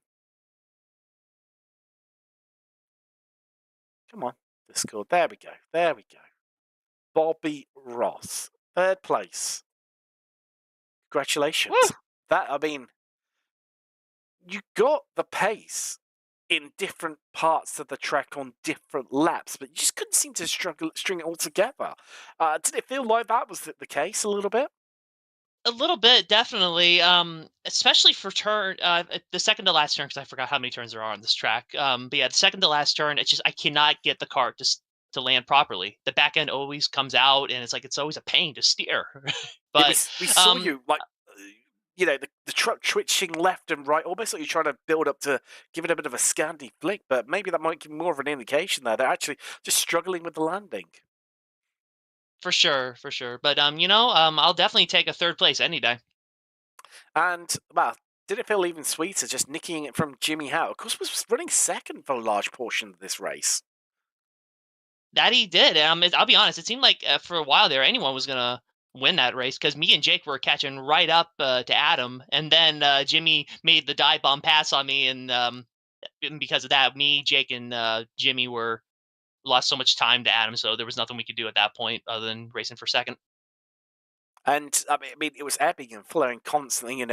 Speaker 2: Come on, Discord. There we go. There we go. Bobby Ross, third place. Congratulations.
Speaker 4: Woo!
Speaker 2: You got the pace in different parts of the track on different laps, but you just couldn't seem to string it all together. Did it feel like that was the case a little bit?
Speaker 4: A little bit, definitely. Especially for the second to last turn, because I forgot how many turns there are on this track. But yeah, the second to last turn, it's just I cannot get the cart to land properly. The back end always comes out, and it's always a pain to steer. But
Speaker 2: we saw you the truck twitching left and right, almost like you're trying to build up to give it a bit of a Scandi flick. But maybe that might give more of an indication there they're actually just struggling with the landing.
Speaker 4: For sure. But I'll definitely take a third place any day.
Speaker 2: And well, did it feel even sweeter just nicking it from Jimmy Howe? Of course, was running second for a large portion of this race.
Speaker 4: That he did. I'll be honest. It seemed like for a while there, anyone was gonna win that race because me and Jake were catching right up to Adam, and then Jimmy made the dive bomb pass on me, and because of that, me, Jake, and Jimmy lost so much time to Adam, so there was nothing we could do at that point other than racing for second.
Speaker 2: And I mean, it was ebbing and flowing constantly.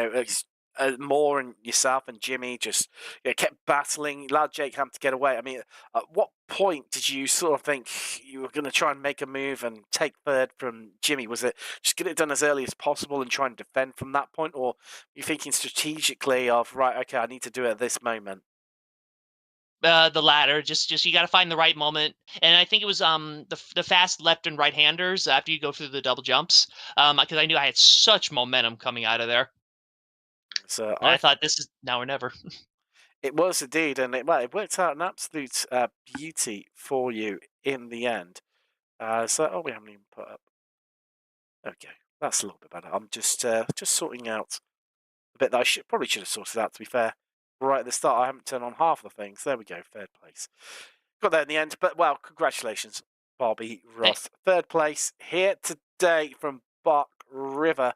Speaker 2: Moore and yourself and Jimmy just kept battling, allowed Jake Ham to get away. I mean, at what point did you sort of think you were going to try and make a move and take third from Jimmy? Was it just get it done as early as possible and try and defend from that point, or you thinking strategically of right, okay, I need to do it at this moment?
Speaker 4: The latter, just you got to find the right moment, and I think it was the fast left and right handers after you go through the double jumps, because I knew I had such momentum coming out of there.
Speaker 2: So
Speaker 4: I thought this is now or never.
Speaker 2: It was indeed, and it worked out an absolute beauty for you in the end. We haven't even put up. Okay, that's a little bit better. I'm just sorting out the bit that I probably should have sorted out. To be fair, right at the start, I haven't turned on half the things. There we go, third place. Got there in the end, but well, congratulations, Bobby Ross, third place here today from Buck River.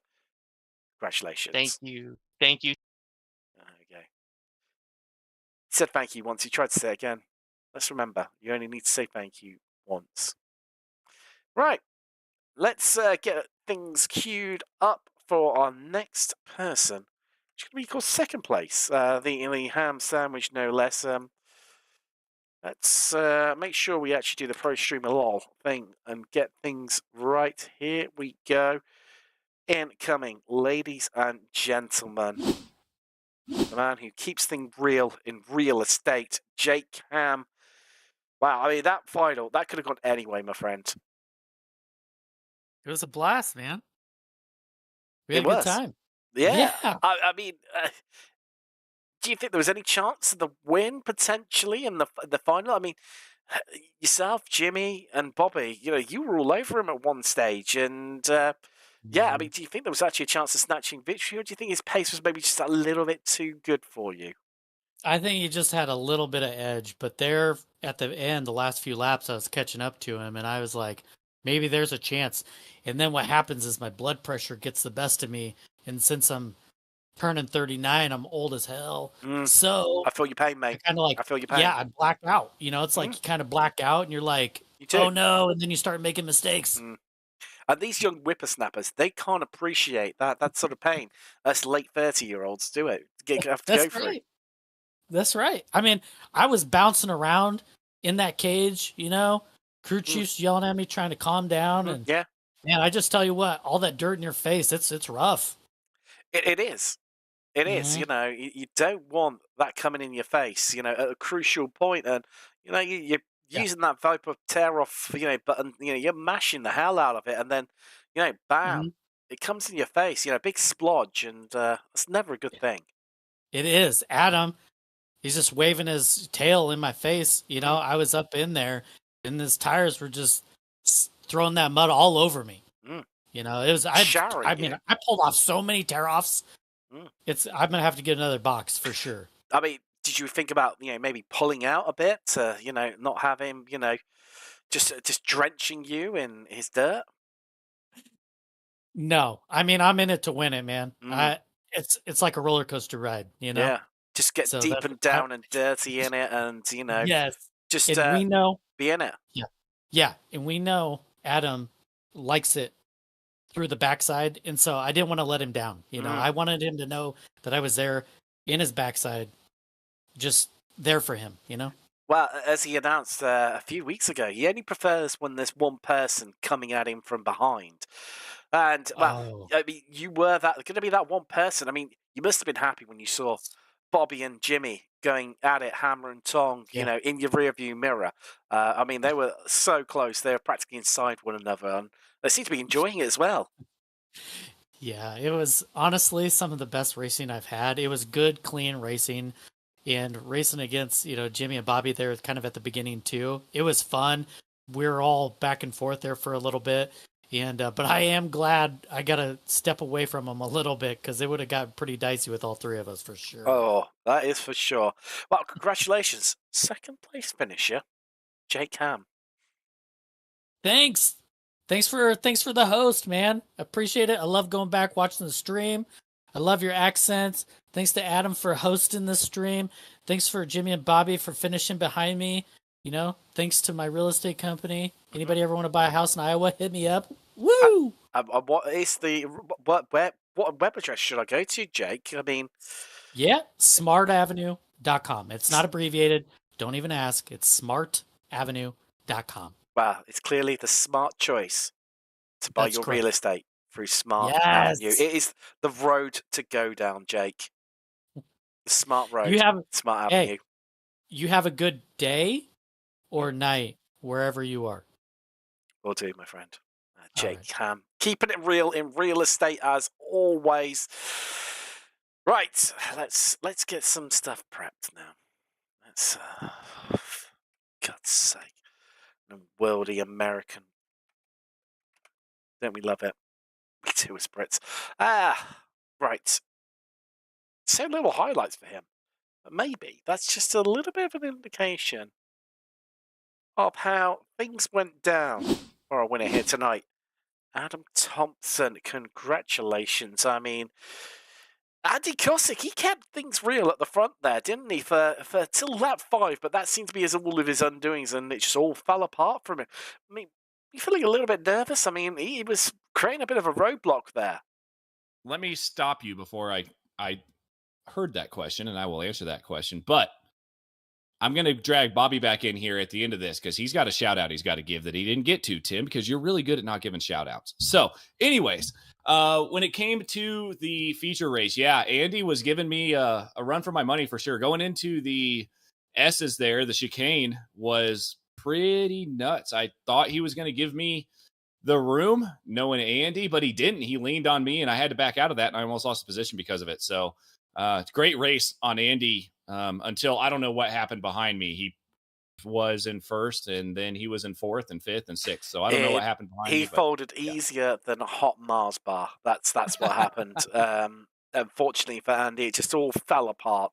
Speaker 2: Congratulations.
Speaker 4: Thank you.
Speaker 2: There we go. said thank you once. You tried to say it again. Let's remember, you only need to say thank you once. Right. Let's get things queued up for our next person. It's going to be called second place. The ham sandwich, no less. Let's make sure we actually do the Pro Streamer LOL thing and get things right. Here we go. Incoming, ladies and gentlemen. The man who keeps things real in real estate, Jake Ham. Wow, I mean, that final, that could have gone anyway, my friend.
Speaker 5: It was a blast, man. We had
Speaker 2: It
Speaker 5: a good
Speaker 2: was.
Speaker 5: time.
Speaker 2: Yeah.
Speaker 5: Yeah.
Speaker 2: I mean, do you think there was any chance of the win potentially in the final? I mean, yourself, Jimmy, and Bobby, you were all over him at one stage. And yeah, I mean, do you think there was actually a chance of snatching victory, or do you think his pace was maybe just a little bit too good for you?
Speaker 5: I think he just had a little bit of edge, but there at the end, the last few laps, I was catching up to him, and I was like, maybe there's a chance. And then what happens is my blood pressure gets the best of me, and since I'm turning 39, I'm old as hell. So
Speaker 2: I feel your pain, mate.
Speaker 5: kind of like,
Speaker 2: I feel your pain.
Speaker 5: yeah, I blacked out. It's like you kind of black out, and you're like, oh no, and then you start making mistakes.
Speaker 2: And these young whippersnappers, they can't appreciate that sort of pain. Us late 30-year-olds do it. Have to go through.
Speaker 5: That's right. I mean, I was bouncing around in that cage, crew chiefs yelling at me, trying to calm down. And
Speaker 2: yeah,
Speaker 5: man, I just tell you what, all that dirt in your face, it's rough.
Speaker 2: It is. It is. You don't want that coming in your face, at a crucial point. And, you're using that Viper tear off, button, you're mashing the hell out of it. And then, bam, it comes in your face, big splodge. And it's never a good thing.
Speaker 5: It is. Adam, he's just waving his tail in my face. I was up in there and his tires were just throwing that mud all over me. It was, I mean, I pulled off so many tear-offs. I'm going to have to get another box for sure.
Speaker 2: I mean, did you think about, maybe pulling out a bit to, not have him, just drenching you in his dirt?
Speaker 5: No, I mean, I'm in it to win it, man. It's like a roller coaster ride,
Speaker 2: Yeah, just get deep and down and dirty in it, and
Speaker 5: yes,
Speaker 2: just
Speaker 5: we know
Speaker 2: be in it.
Speaker 5: Yeah, and we know Adam likes it through the backside, and so I didn't want to let him down. I wanted him to know that I was there in his backside, just there for him.
Speaker 2: Well, as he announced a few weeks ago, he only prefers when there's one person coming at him from behind. And, well, I mean, you were going to be that one person. I mean, you must have been happy when you saw Bobby and Jimmy going at it, hammer and tong, in your rearview mirror. I mean, they were so close. They were practically inside one another, and they seem to be enjoying it as well.
Speaker 5: Yeah, it was honestly some of the best racing I've had. It was good, clean racing. And racing against, Jimmy and Bobby there kind of at the beginning too. It was fun. We were all back and forth there for a little bit. And but I am glad I got to step away from them a little bit because it would have got pretty dicey with all three of us for sure.
Speaker 2: Oh, that is for sure. Well, congratulations. Second place finisher, Jake Ham.
Speaker 5: Thanks for the host, man. Appreciate it. I love going back watching the stream. I love your accents. Thanks to Adam for hosting the stream. Thanks for Jimmy and Bobby for finishing behind me. Thanks to my real estate company. Anybody ever want to buy a house in Iowa, hit me up. Woo!
Speaker 2: What is what web address should I go to, Jake? I mean,
Speaker 5: yeah, smartavenue.com. It's not abbreviated. Don't even ask. It's smartavenue.com.
Speaker 2: Wow, it's clearly the smart choice to buy your real estate through Smart Avenue. It is the road to go down, Jake. The smart road. Smart Avenue.
Speaker 5: You have a good day or night wherever you are.
Speaker 2: Will do, my friend. Jake Ham. Keeping it real in real estate as always. Right, let's get some stuff prepped now. Let's God's sake. The worldy American. Don't we love it? We do as Brits. Right. So little highlights for him. But maybe that's just a little bit of an indication of how things went down for our winner here tonight. Adam Thompson, congratulations. I mean, Andy Cossack, he kept things real at the front there, didn't he, for till lap 5, but that seemed to be all of his undoings, and it just all fell apart from him. I mean, you feeling a little bit nervous? I mean, he was creating a bit of a roadblock there.
Speaker 3: Let me stop you before I heard that question, and I will answer that question. But I'm going to drag Bobby back in here at the end of this because he's got a shout out he's got to give that he didn't get to, Tim, because you're really good at not giving shout outs. So, anyways, when it came to the feature race, yeah, Andy was giving me a run for my money for sure. Going into the S's there, the chicane was pretty nuts. I thought he was going to give me the room, knowing Andy, but he didn't. He leaned on me, and I had to back out of that, and I almost lost the position because of it. So, great race on Andy until I don't know what happened behind me. He was in first, and then he was in fourth and fifth and sixth. So I don't know what happened behind me.
Speaker 2: He folded easier than a hot Mars bar. That's what happened. Unfortunately for Andy, it just all fell apart.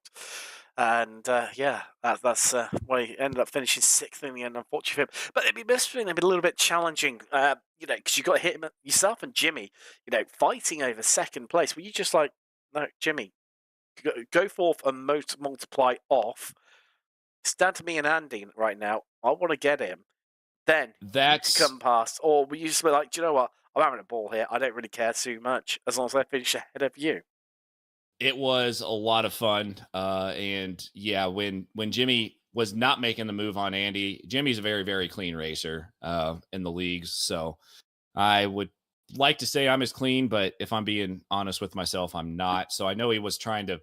Speaker 2: And that's why he ended up finishing 6th in the end, unfortunately for him. But it must have been a little bit challenging, because you got to hit him yourself and Jimmy, fighting over second place. Were you just like, no, Jimmy, go forth and multiply off. It's down to me and Andy right now. I want to get him. Then
Speaker 3: That's
Speaker 2: you can come past. Or will you just be like, do you know what? I'm having a ball here. I don't really care too much as long as I finish ahead of you.
Speaker 3: It was a lot of fun. And yeah, when Jimmy was not making the move on Andy, Jimmy's a very, very clean racer in the leagues. So I would like to say I'm as clean, but if I'm being honest with myself, I'm not. So I know he was trying to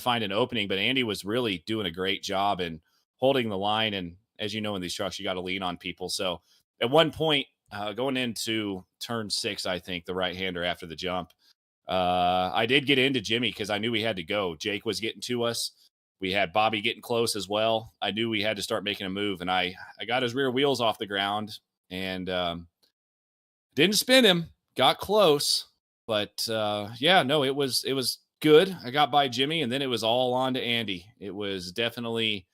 Speaker 3: find an opening, but Andy was really doing a great job in holding the line. And as you know, in these trucks, you got to lean on people. So at one point, going into turn 6, I think the right-hander after the jump, I did get into Jimmy because I knew we had to go. Jake was getting to us. We had Bobby getting close as well. I knew we had to start making a move, and I got his rear wheels off the ground and didn't spin him. Got close, but it was good. I got by Jimmy, and then it was all on to Andy. It was definitely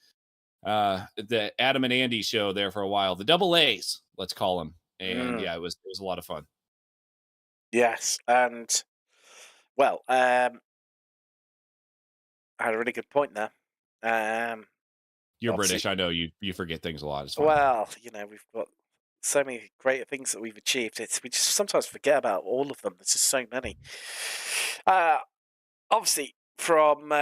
Speaker 3: the Adam and Andy show there for a while. The double A's, let's call them. And yeah, it was a lot of fun.
Speaker 2: Yes, and well, I had a really good point there.
Speaker 3: You're British, I know you forget things a lot. It's fine.
Speaker 2: Well, we've got so many great things that we've achieved. We just sometimes forget about all of them. There's just so many. Obviously, from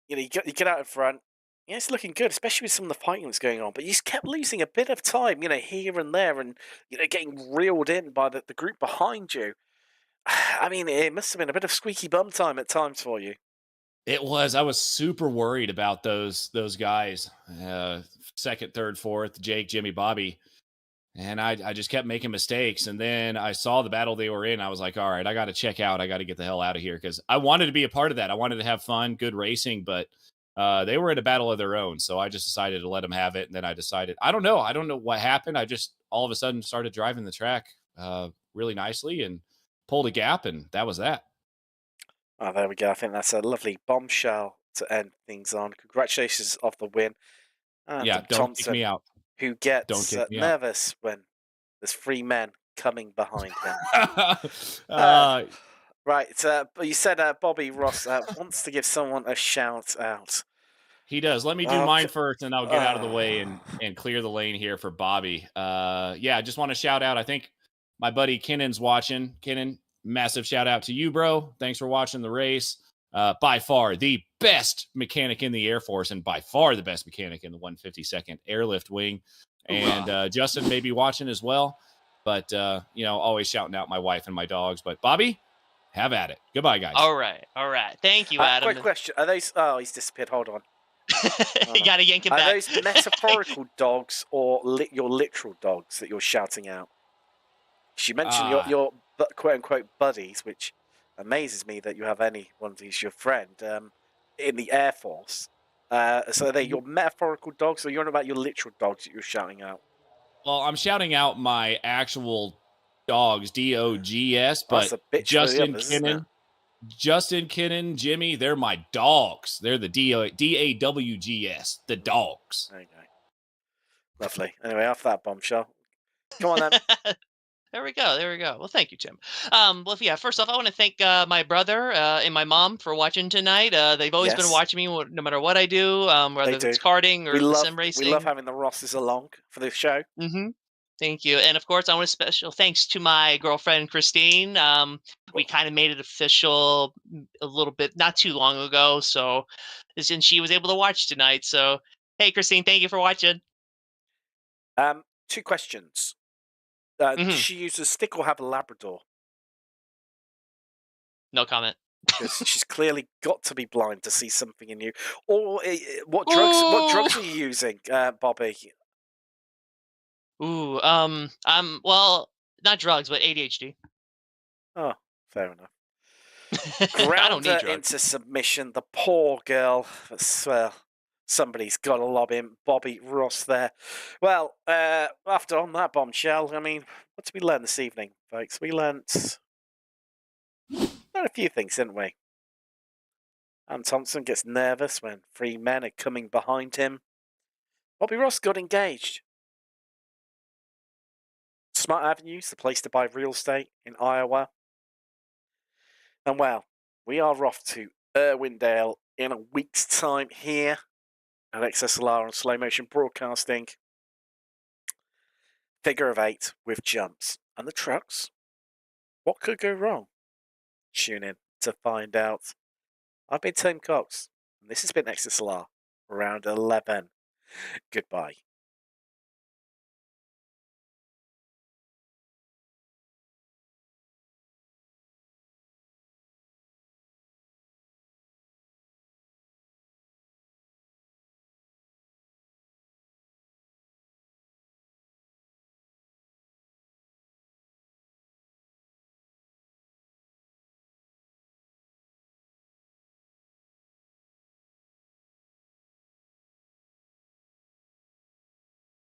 Speaker 2: you get out in front. Yeah, it's looking good, especially with some of the fighting that's going on. But you just kept losing a bit of time, here and there, and getting reeled in by the group behind you. I mean, it must have been a bit of squeaky bum time at times for you.
Speaker 3: It was. I was super worried about those guys, second, third, fourth, Jake, Jimmy, Bobby. And I just kept making mistakes. And then I saw the battle they were in. I was like, all right, I got to check out. I got to get the hell out of here because I wanted to be a part of that. I wanted to have fun, good racing, but they were in a battle of their own. So I just decided to let them have it. And then I decided, I don't know what happened. I just all of a sudden started driving the track really nicely and pulled a gap. And that was that.
Speaker 2: Oh, there we go. I think that's a lovely bombshell to end things on. Congratulations off the win.
Speaker 3: Yeah, don't kick me out.
Speaker 2: Who gets nervous when there's 3 men coming behind him. Right, but you said Bobby Ross wants to give someone a shout out.
Speaker 3: He does. Let me do mine first, and I'll get out of the way and clear the lane here for Bobby. I just want to shout out. I think my buddy Kennan's watching. Kennan, massive shout out to you, bro. Thanks for watching the race. By far the best mechanic in the Air Force and by far the best mechanic in the 152nd Airlift Wing. And Justin may be watching as well, but, always shouting out my wife and my dogs. But Bobby, have at it. Goodbye, guys.
Speaker 4: All right. Thank you, Adam.
Speaker 2: Quick question. Are those... Oh, he's disappeared. Hold on.
Speaker 4: You got to yank him back.
Speaker 2: Are those metaphorical dogs or your literal dogs that you're shouting out? You mentioned your quote-unquote buddies, which amazes me that you have anyone who's your friend in the Air Force. So are they your metaphorical dogs, or you're on about your literal dogs that you're shouting out?
Speaker 3: Well, I'm shouting out my actual dogs, DOGS, but Justin Kinnan, Jimmy, they're my dogs. They're the DAWGS, the dogs.
Speaker 2: There you go. Lovely. Anyway, off that bombshell. Come on then.
Speaker 4: There we go. There we go. Well, thank you, Tim. Well, yeah. First off, I want to thank my brother and my mom for watching tonight. They've always been
Speaker 2: Yes,
Speaker 4: watching me no matter what I do,
Speaker 2: they
Speaker 4: whether
Speaker 2: do.
Speaker 4: it's karting
Speaker 2: We
Speaker 4: or the
Speaker 2: love
Speaker 4: sim
Speaker 2: we love
Speaker 4: racing.
Speaker 2: having the Rosses along for this show.
Speaker 4: Mm-hmm. Thank you. And of course, I want a special thanks to my girlfriend, Christine. We kind of made it official a little bit, not too long ago. So, and she was able to watch tonight. So, hey, Christine, thank you for watching.
Speaker 2: 2 questions.
Speaker 4: Hmm.
Speaker 2: Does she use a stick or have a Labrador?
Speaker 4: No comment.
Speaker 2: Because she's clearly got to be blind to see something in you. Or what
Speaker 4: Ooh.
Speaker 2: drugs are you using, Bobby?
Speaker 4: Ooh. Well, not drugs, but ADHD.
Speaker 2: Oh, fair enough.
Speaker 4: I don't
Speaker 2: Ground
Speaker 4: need
Speaker 2: her
Speaker 4: drugs.
Speaker 2: into submission. The poor girl. Well, somebody's got to lob in Bobby Ross there. Well, after on that bombshell, I mean, what did we learn this evening, folks? We learnt a few things, didn't we? Ann Thompson gets nervous when 3 men are coming behind him. Bobby Ross got engaged. Smart Avenue's the place to buy real estate in Iowa. And well, we are off to Irwindale in a week's time here at XSLR on Slow Motion Broadcasting. Figure of 8 with jumps. And the trucks? What could go wrong? Tune in to find out. I've been Tim Cox, and this has been XSLR, round 11. Goodbye.